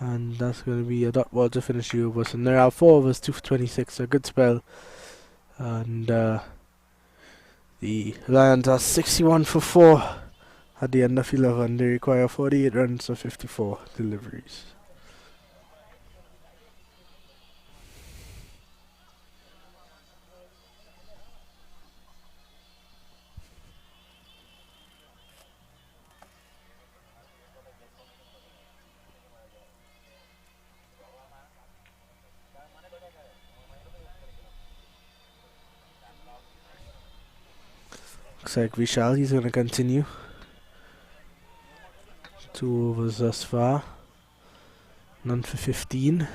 S1: And that's going to be a dot ball to finish the over. So there are 4 overs, 2 for 26. A good spell. And The Lions are 61 for 4 at the end of 11. They require 48 runs for 54 deliveries. Looks like Vishal, he's going to continue. 2 overs thus far. None for 15.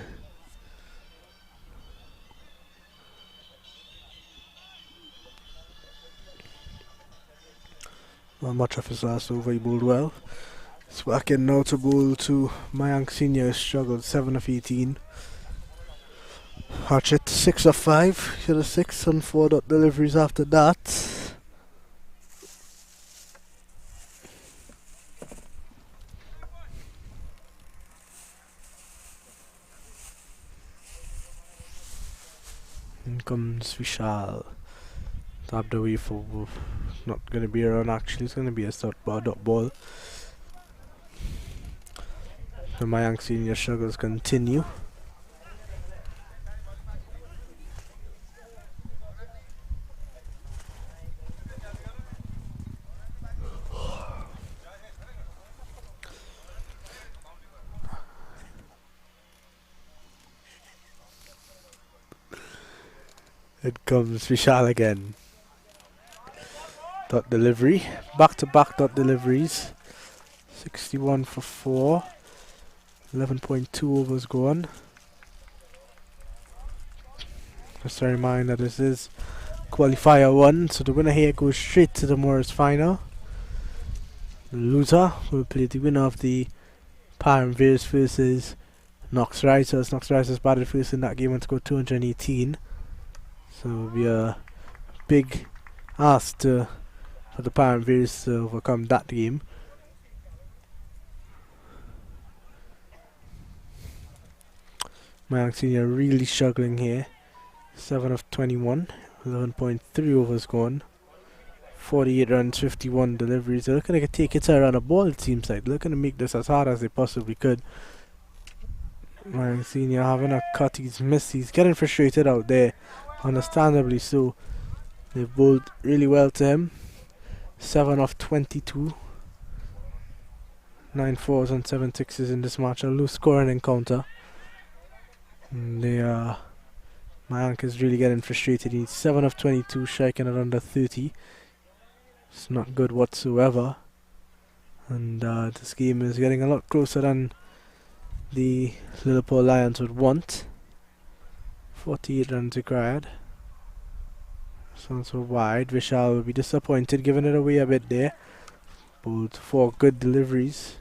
S1: Not much of his last over, he bowled well. It's back in now to bowl to Mayank Senior, struggled 7 of 18. Archit 6 of 5, hit a 6 on 4 dot deliveries after that. In comes Vishal. Tapped away for not going to be a run actually, it's going to be a dot ball. The Mayank Senior struggles continue. It comes Vishal again. Dot delivery. Back to back dot deliveries. 61 for 4. 11.2 overs gone. Just a reminder, this is qualifier 1, so the winner here goes straight to tomorrow's final. The loser will play the winner of the Paramveers versus Knox Risers. Knox Risers batted first in that game and scored 218. So it'll be a big ask for the Paramveers to overcome that game. Mayank Senior really struggling here. 7 of 21, 11.3 overs gone. 48 runs, 51 deliveries. They're looking to take it around a ball, it seems like. They're looking to make this as hard as they possibly could. Mayank Senior having a cut, he's missed. He's getting frustrated out there. Understandably so. They've bowled really well to him. 7 of 22. 9 fours and 7 sixes in this match. A low scoring encounter. And Mayank is really getting frustrated. He's 7 of 22, striking at under 30. It's not good whatsoever. And this game is getting a lot closer than the Lilapore Lions would want. 48 runs required. Sounds so wide. Vishal will be disappointed, giving it away a bit there. Bowled 4 good deliveries.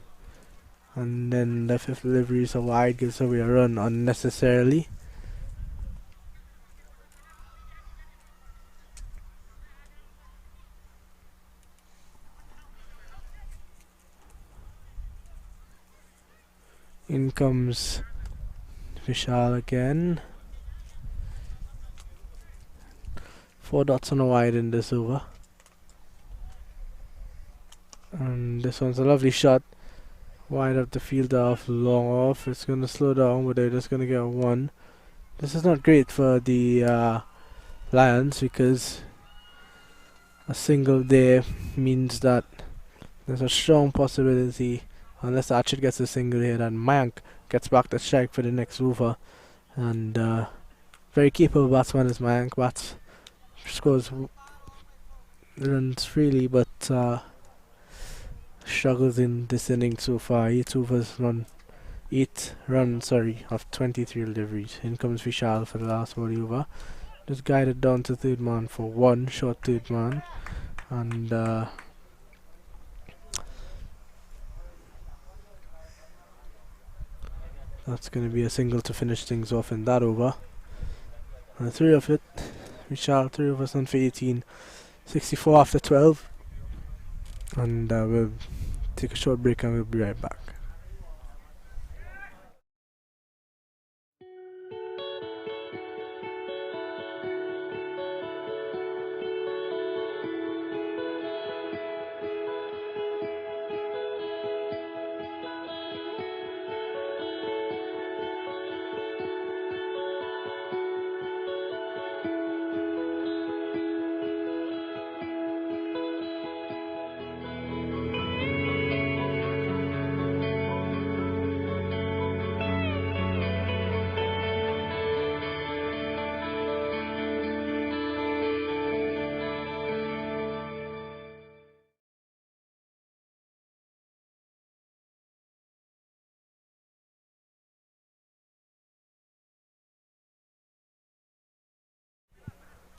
S1: And then the 5th delivery is a wide, gives away a run unnecessarily. In comes Vishal again. 4 dots on a wide in this over. And this one's a lovely shot. Wide up the field off, long off. It's going to slow down, but they're just going to get a 1. This is not great for the Lions because a single there means that there's a strong possibility, unless Archit gets a single here, that Mayank gets back to strike for the next over. And very capable batsman is Mayank. Scores runs freely, but struggles in this inning so far. 8 runs of 23 deliveries. In comes Vishal for the last body over. Just guided down to third man for 1 short third man, and that's going to be a single to finish things off in that over. And 3 of it. Vishal, 3 of us on for 18. 64 after 12. And we'll take a short break and we'll be right back.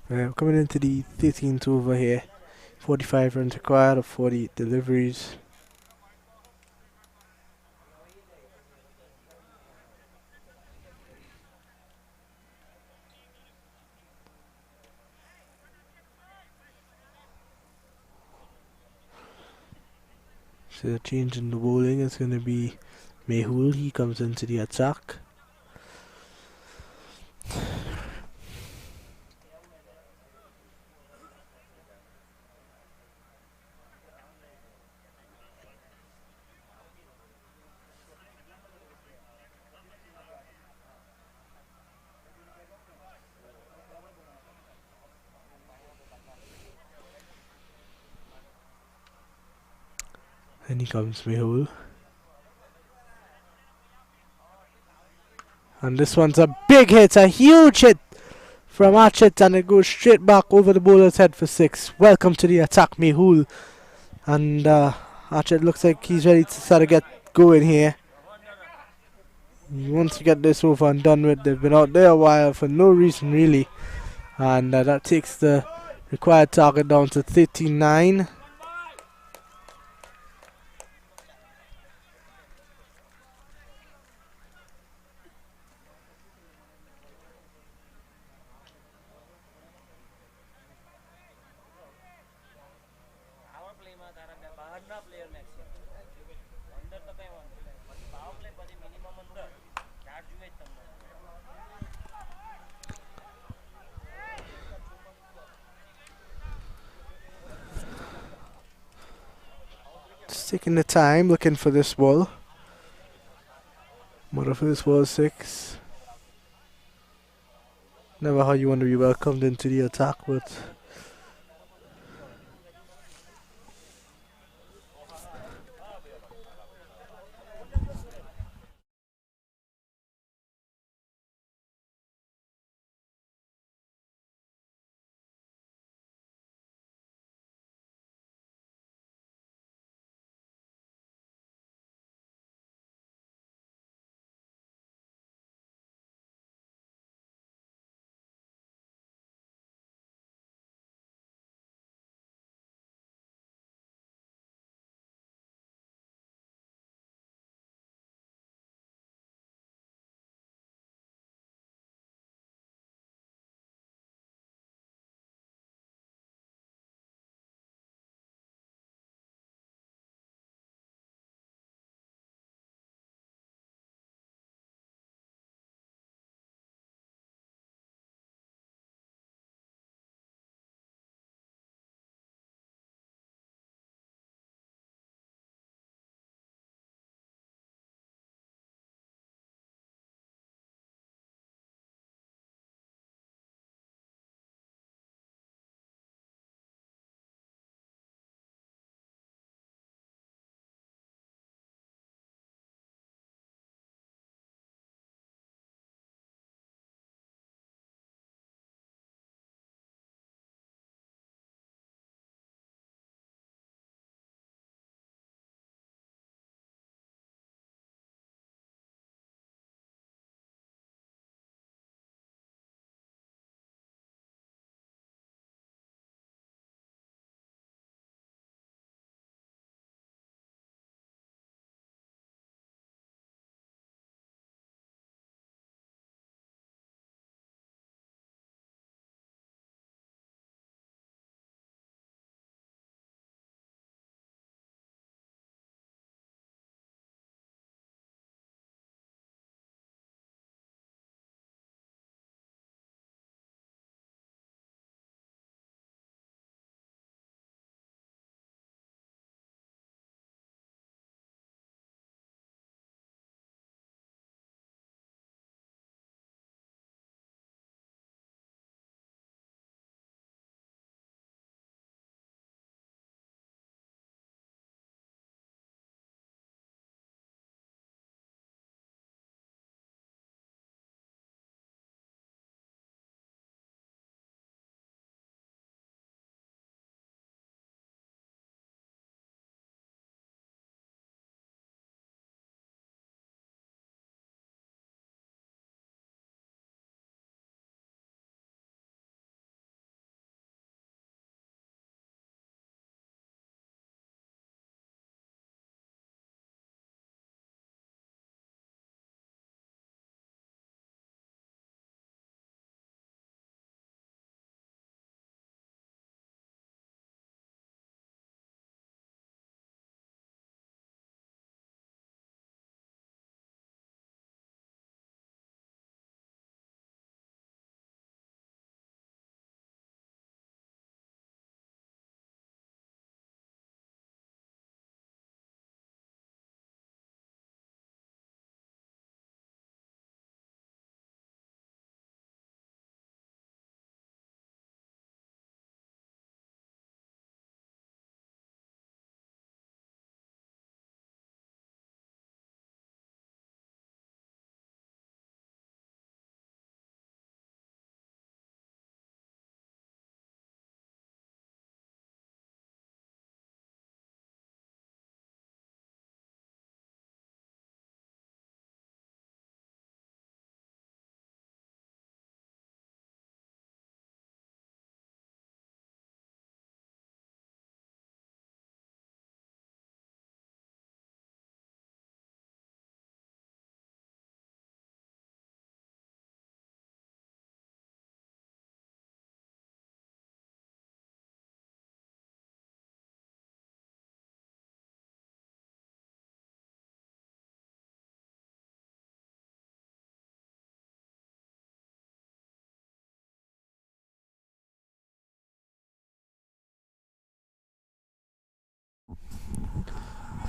S1: Coming into the 13th over here. 45 runs required of 48 deliveries. So the change in the bowling is going to be Mehul. He comes into the attack. And he comes Mehul. And this one's a big hit, a huge hit from Archit, and it goes straight back over the bowler's head for 6. Welcome to the attack, Mehul. And Archit looks like he's ready to sort of get going here. He wants to get this over and done with. They've been out there a while for no reason really. And that takes the required target down to 39. Just taking the time, looking for this ball. What if this was 6? Never how you want to be welcomed into the attack, but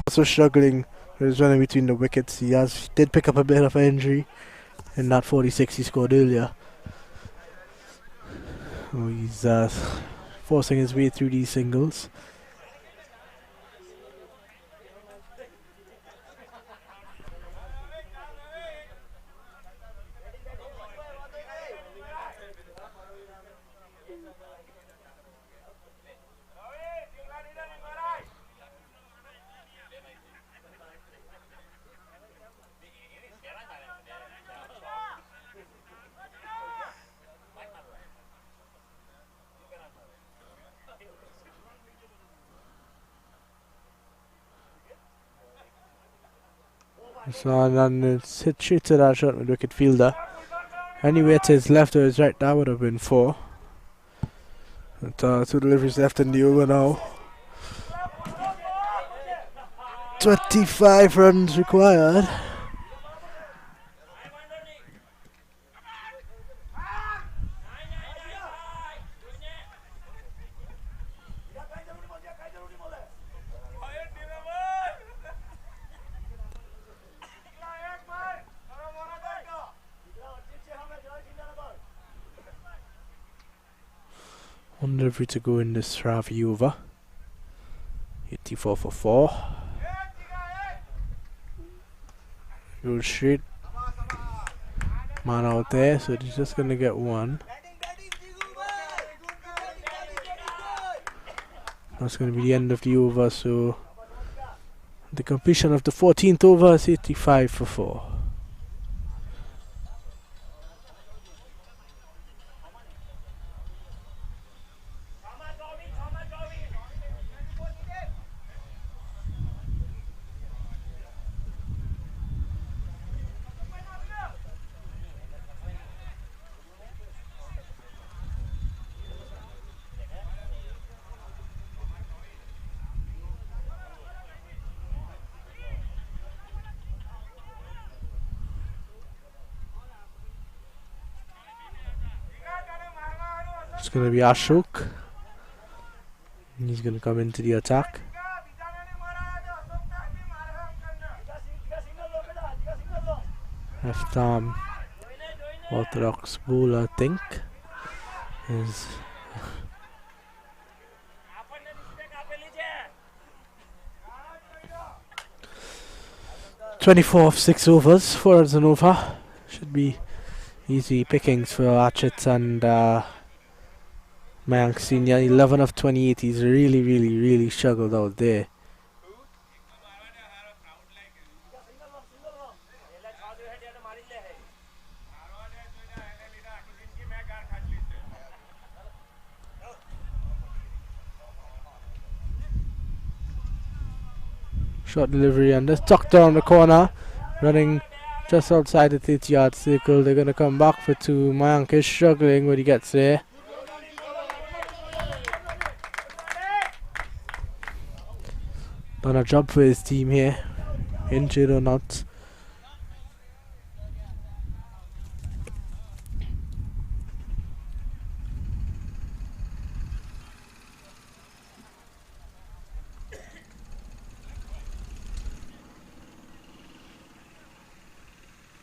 S1: also struggling. He was running between the wickets. He did pick up a bit of an injury in that 46 he scored earlier. So he's forcing his way through these singles. So and it's hit straight to that shot with wicket fielder. Anyway, to his left or his right, that would have been 4. But, 2 deliveries left in the over now. 25 runs required. One delivery to go in this Ravi over. 84 for 4. Goes straight. Man out there, so he's just gonna get 1. That's gonna be the end of the over, so the completion of the 14th over is 85 for 4. It's going to be Ashok. He's going to come into the attack. Left arm orthodox bowler, I think, is 24 of 6 overs, 4 runs an over. Should be easy pickings for Archit and Mayank Senior. 11 of 28. He's really struggled out there. Short delivery and just tucked down the corner, running just outside the 30-yard circle. They're going to come back for 2. Mayank is struggling when he gets there. Done a job for his team here, injured or not.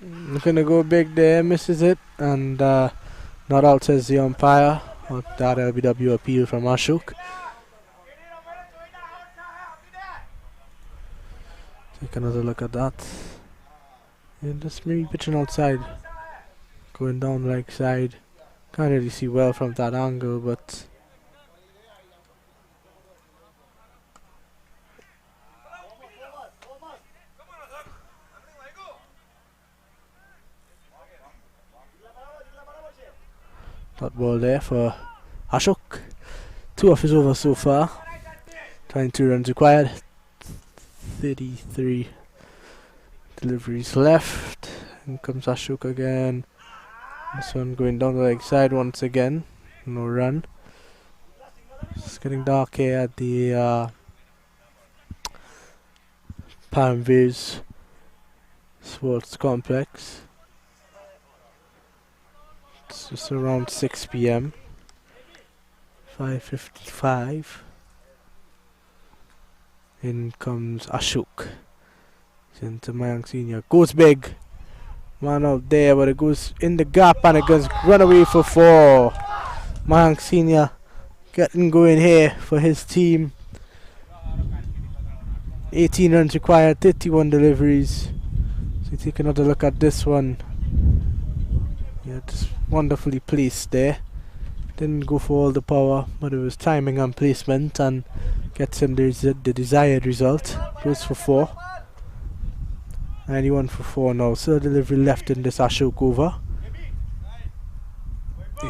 S1: Looking to go big there, misses it, and not out, says the umpire. That LBW appeal from Ashok. Take another look at that. Yeah, just maybe pitching outside, going down right side. Can't really see well from that angle, but dot ball there for Ashok. 2 of his overs so far. 22 runs required. 33 deliveries left. Here comes Ashok again. This one going down the leg side once again. No run. It's getting dark here at the Palmviews Sports Complex. It's just around 6 p.m. 5:55. In comes Ashok. Into Mayank Senior. Goes big. Man out there, but it goes in the gap and it goes run away for 4. Mayank Senior getting going here for his team. 18 runs required, 31 deliveries. So we take another look at this one. Yeah, just wonderfully placed there. Didn't go for all the power, but it was timing and placement and gets him the desired result. Goes for 4. 91 for 4 now. So delivery left in this Ashok over.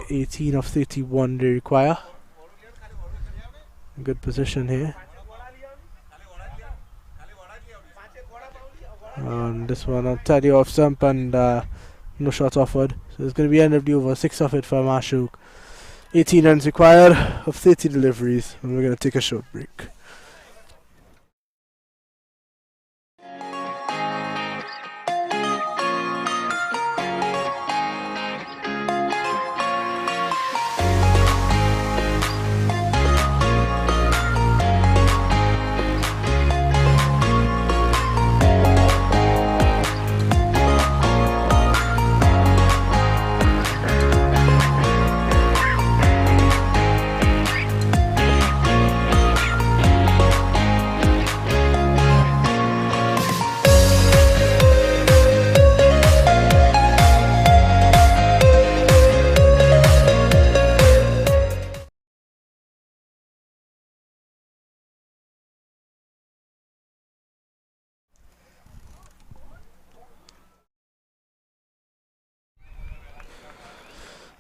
S1: 18 of 31 they require. Good position here. And this one on tidy off stump and no shot offered. So it's going to be end of the over. 6 off it from Ashok. 18 runs required of 30 deliveries. And we're going to take a short break.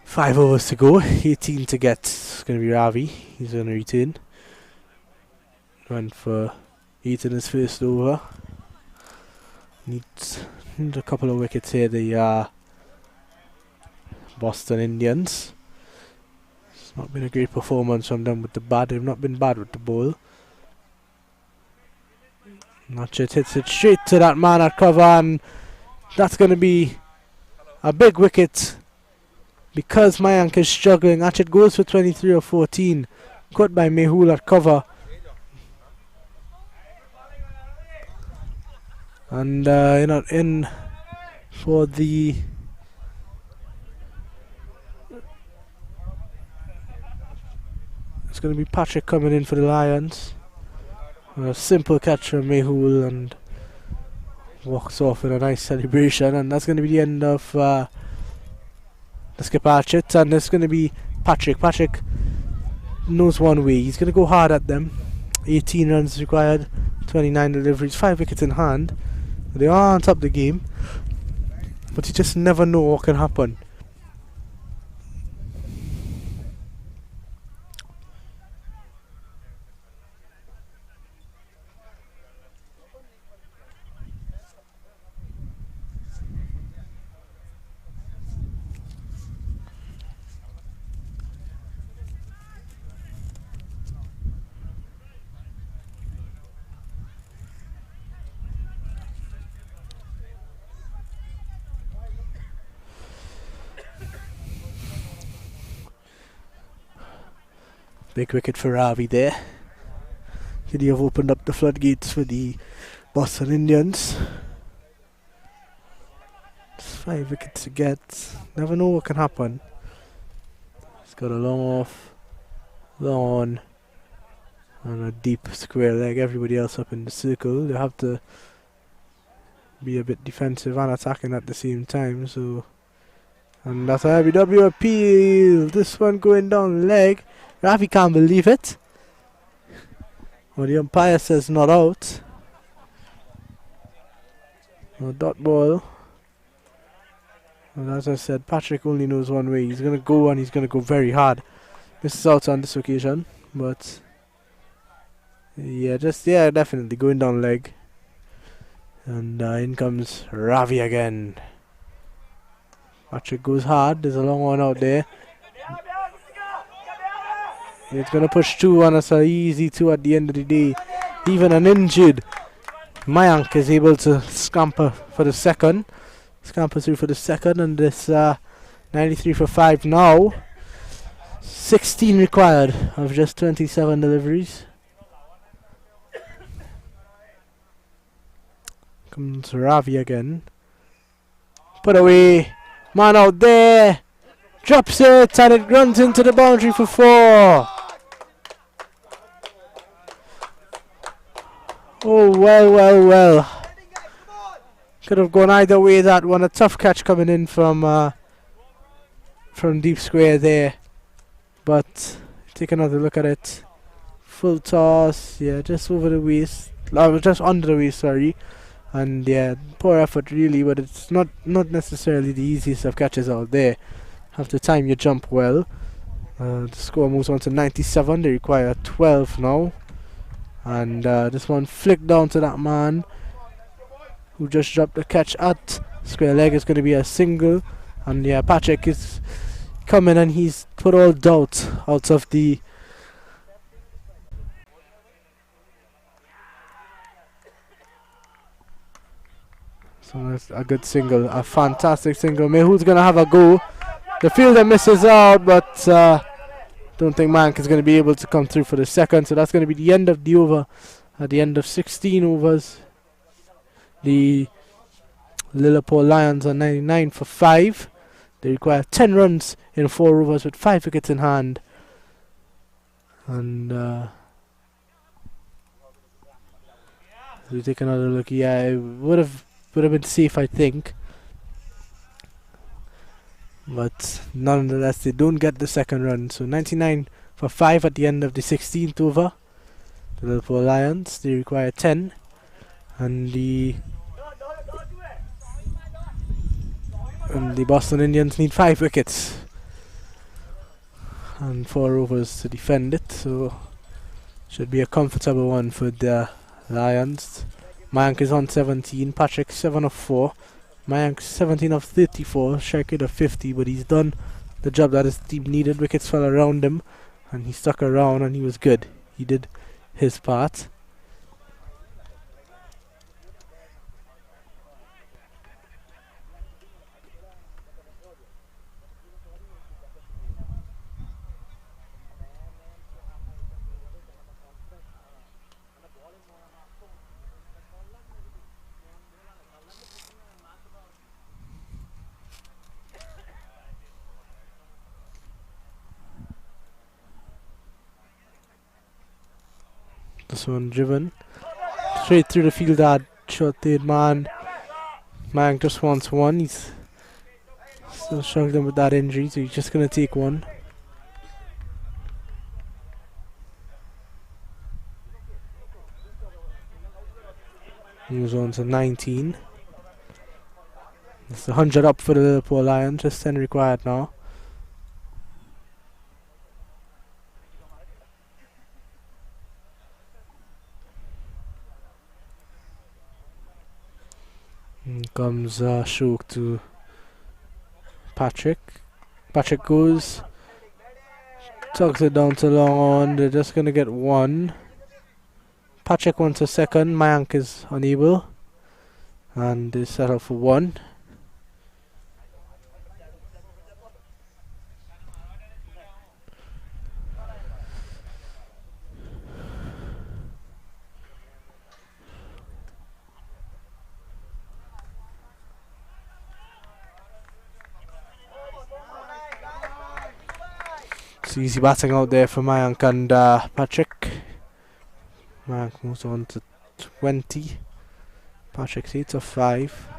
S1: Five overs to go, 18 to get. It's going to be Ravi. He's going to return. Went for 8 in his first over. Needs a couple of wickets here, the Boston Indians. It's not been a great performance from them with the bat. They've not been bad with the ball. Archit hits it straight to that man at cover, and that's going to be a big wicket. Because Mayank is struggling, Archit goes for 23 or 14. Caught by Mehul at cover. And in for the it's going to be Patrick coming in for the Lions. A simple catch from Mehul and walks off in a nice celebration, and that's going to be the end of the skipper Archit, and it's going to be Patrick. Patrick knows one way. He's going to go hard at them. 18 runs required, 29 deliveries, 5 wickets in hand. They are on top of the game, but you just never know what can happen. Big wicket for Ravi there. Could he have opened up the floodgates for the Boston Indians? It's 5 wickets to get. Never know what can happen. He's got a long off, long on, and a deep square leg. Everybody else up in the circle. They have to be a bit defensive and attacking at the same time. So, and that's a heavy W appeal. This one going down leg. Ravi can't believe it. Well, the umpire says not out. No dot ball. And as I said, Patrick only knows one way. He's going to go, and he's going to go very hard. Misses out on this occasion, but yeah, definitely going down leg. And in comes Ravi again. Patrick goes hard. There's a long one out there. It's going to push 2 on us, an easy 2 at the end of the day. Even an injured Mayank is able to scamper for the second. Scamper through for the second, and this 93 for 5 now. 16 required of just 27 deliveries. Comes Ravi again. Put away. Man out there. Drops it and it runs into the boundary for 4. Oh, well. Could have gone either way, that one. A tough catch coming in from deep square there. But take another look at it. Full toss. Yeah, just over the waist. Just under the waist, sorry. And yeah, poor effort really, but it's not necessarily the easiest of catches out there. Have to time your jump well. The score moves on to 97. They require 12 now. And this one flicked down to that man who just dropped the catch at square leg. Is going to be a single. And yeah, Patrick is coming and he's put all doubt out of the... So that's a good single, a fantastic single. Mehul's going to have a go. The fielder misses out, but don't think Mank is going to be able to come through for the second. So that's going to be the end of the over. At the end of 16 overs, the Lilapore Lions are 99 for 5. They require 10 runs in 4 overs with 5 wickets in hand. And we take another look. Yeah, it would have been safe, I think. But nonetheless, they don't get the second run. So 99 for 5 at the end of the 16th over. The Liverpool Lions, they require 10. And the Boston Indians need 5 wickets. And 4 overs to defend it. So should be a comfortable one for the Lions. Mayank is on 17. Patrick 7 of 4. Mayank 17 of 34. Strike rate of 50. But he's done the job that his team needed. Wickets fell around him. And he stuck around and he was good. He did his part. This one driven straight through the field. That short third man. Mank just wants one. He's still struggling with that injury, so he's just gonna take one. Moves on to 19. That's 100 up for the Liverpool Lions. Just 10 required now. Comes Ashok to Patrick. Patrick goes, tugs it down to long on. They're just gonna get one. Patrick wants a second. Mayank is unable, and they settle for one. Easy batting out there for Mayank and Patrick. Mayank moves on to 20. Patrick's 8 of 5.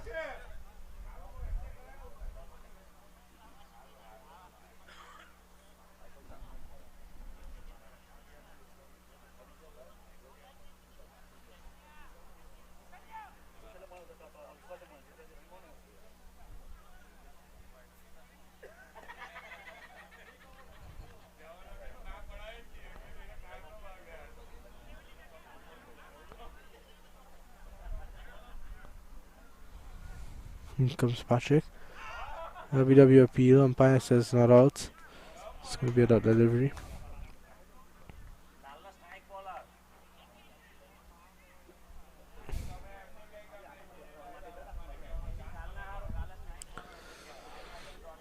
S1: Here comes Patrick. LBW appeal. Umpire says not out. It's going to be a dot delivery.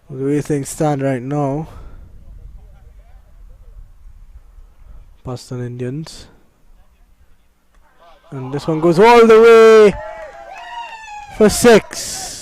S1: The way things stand right now, Boston Indians. And this one goes all the way. for 6.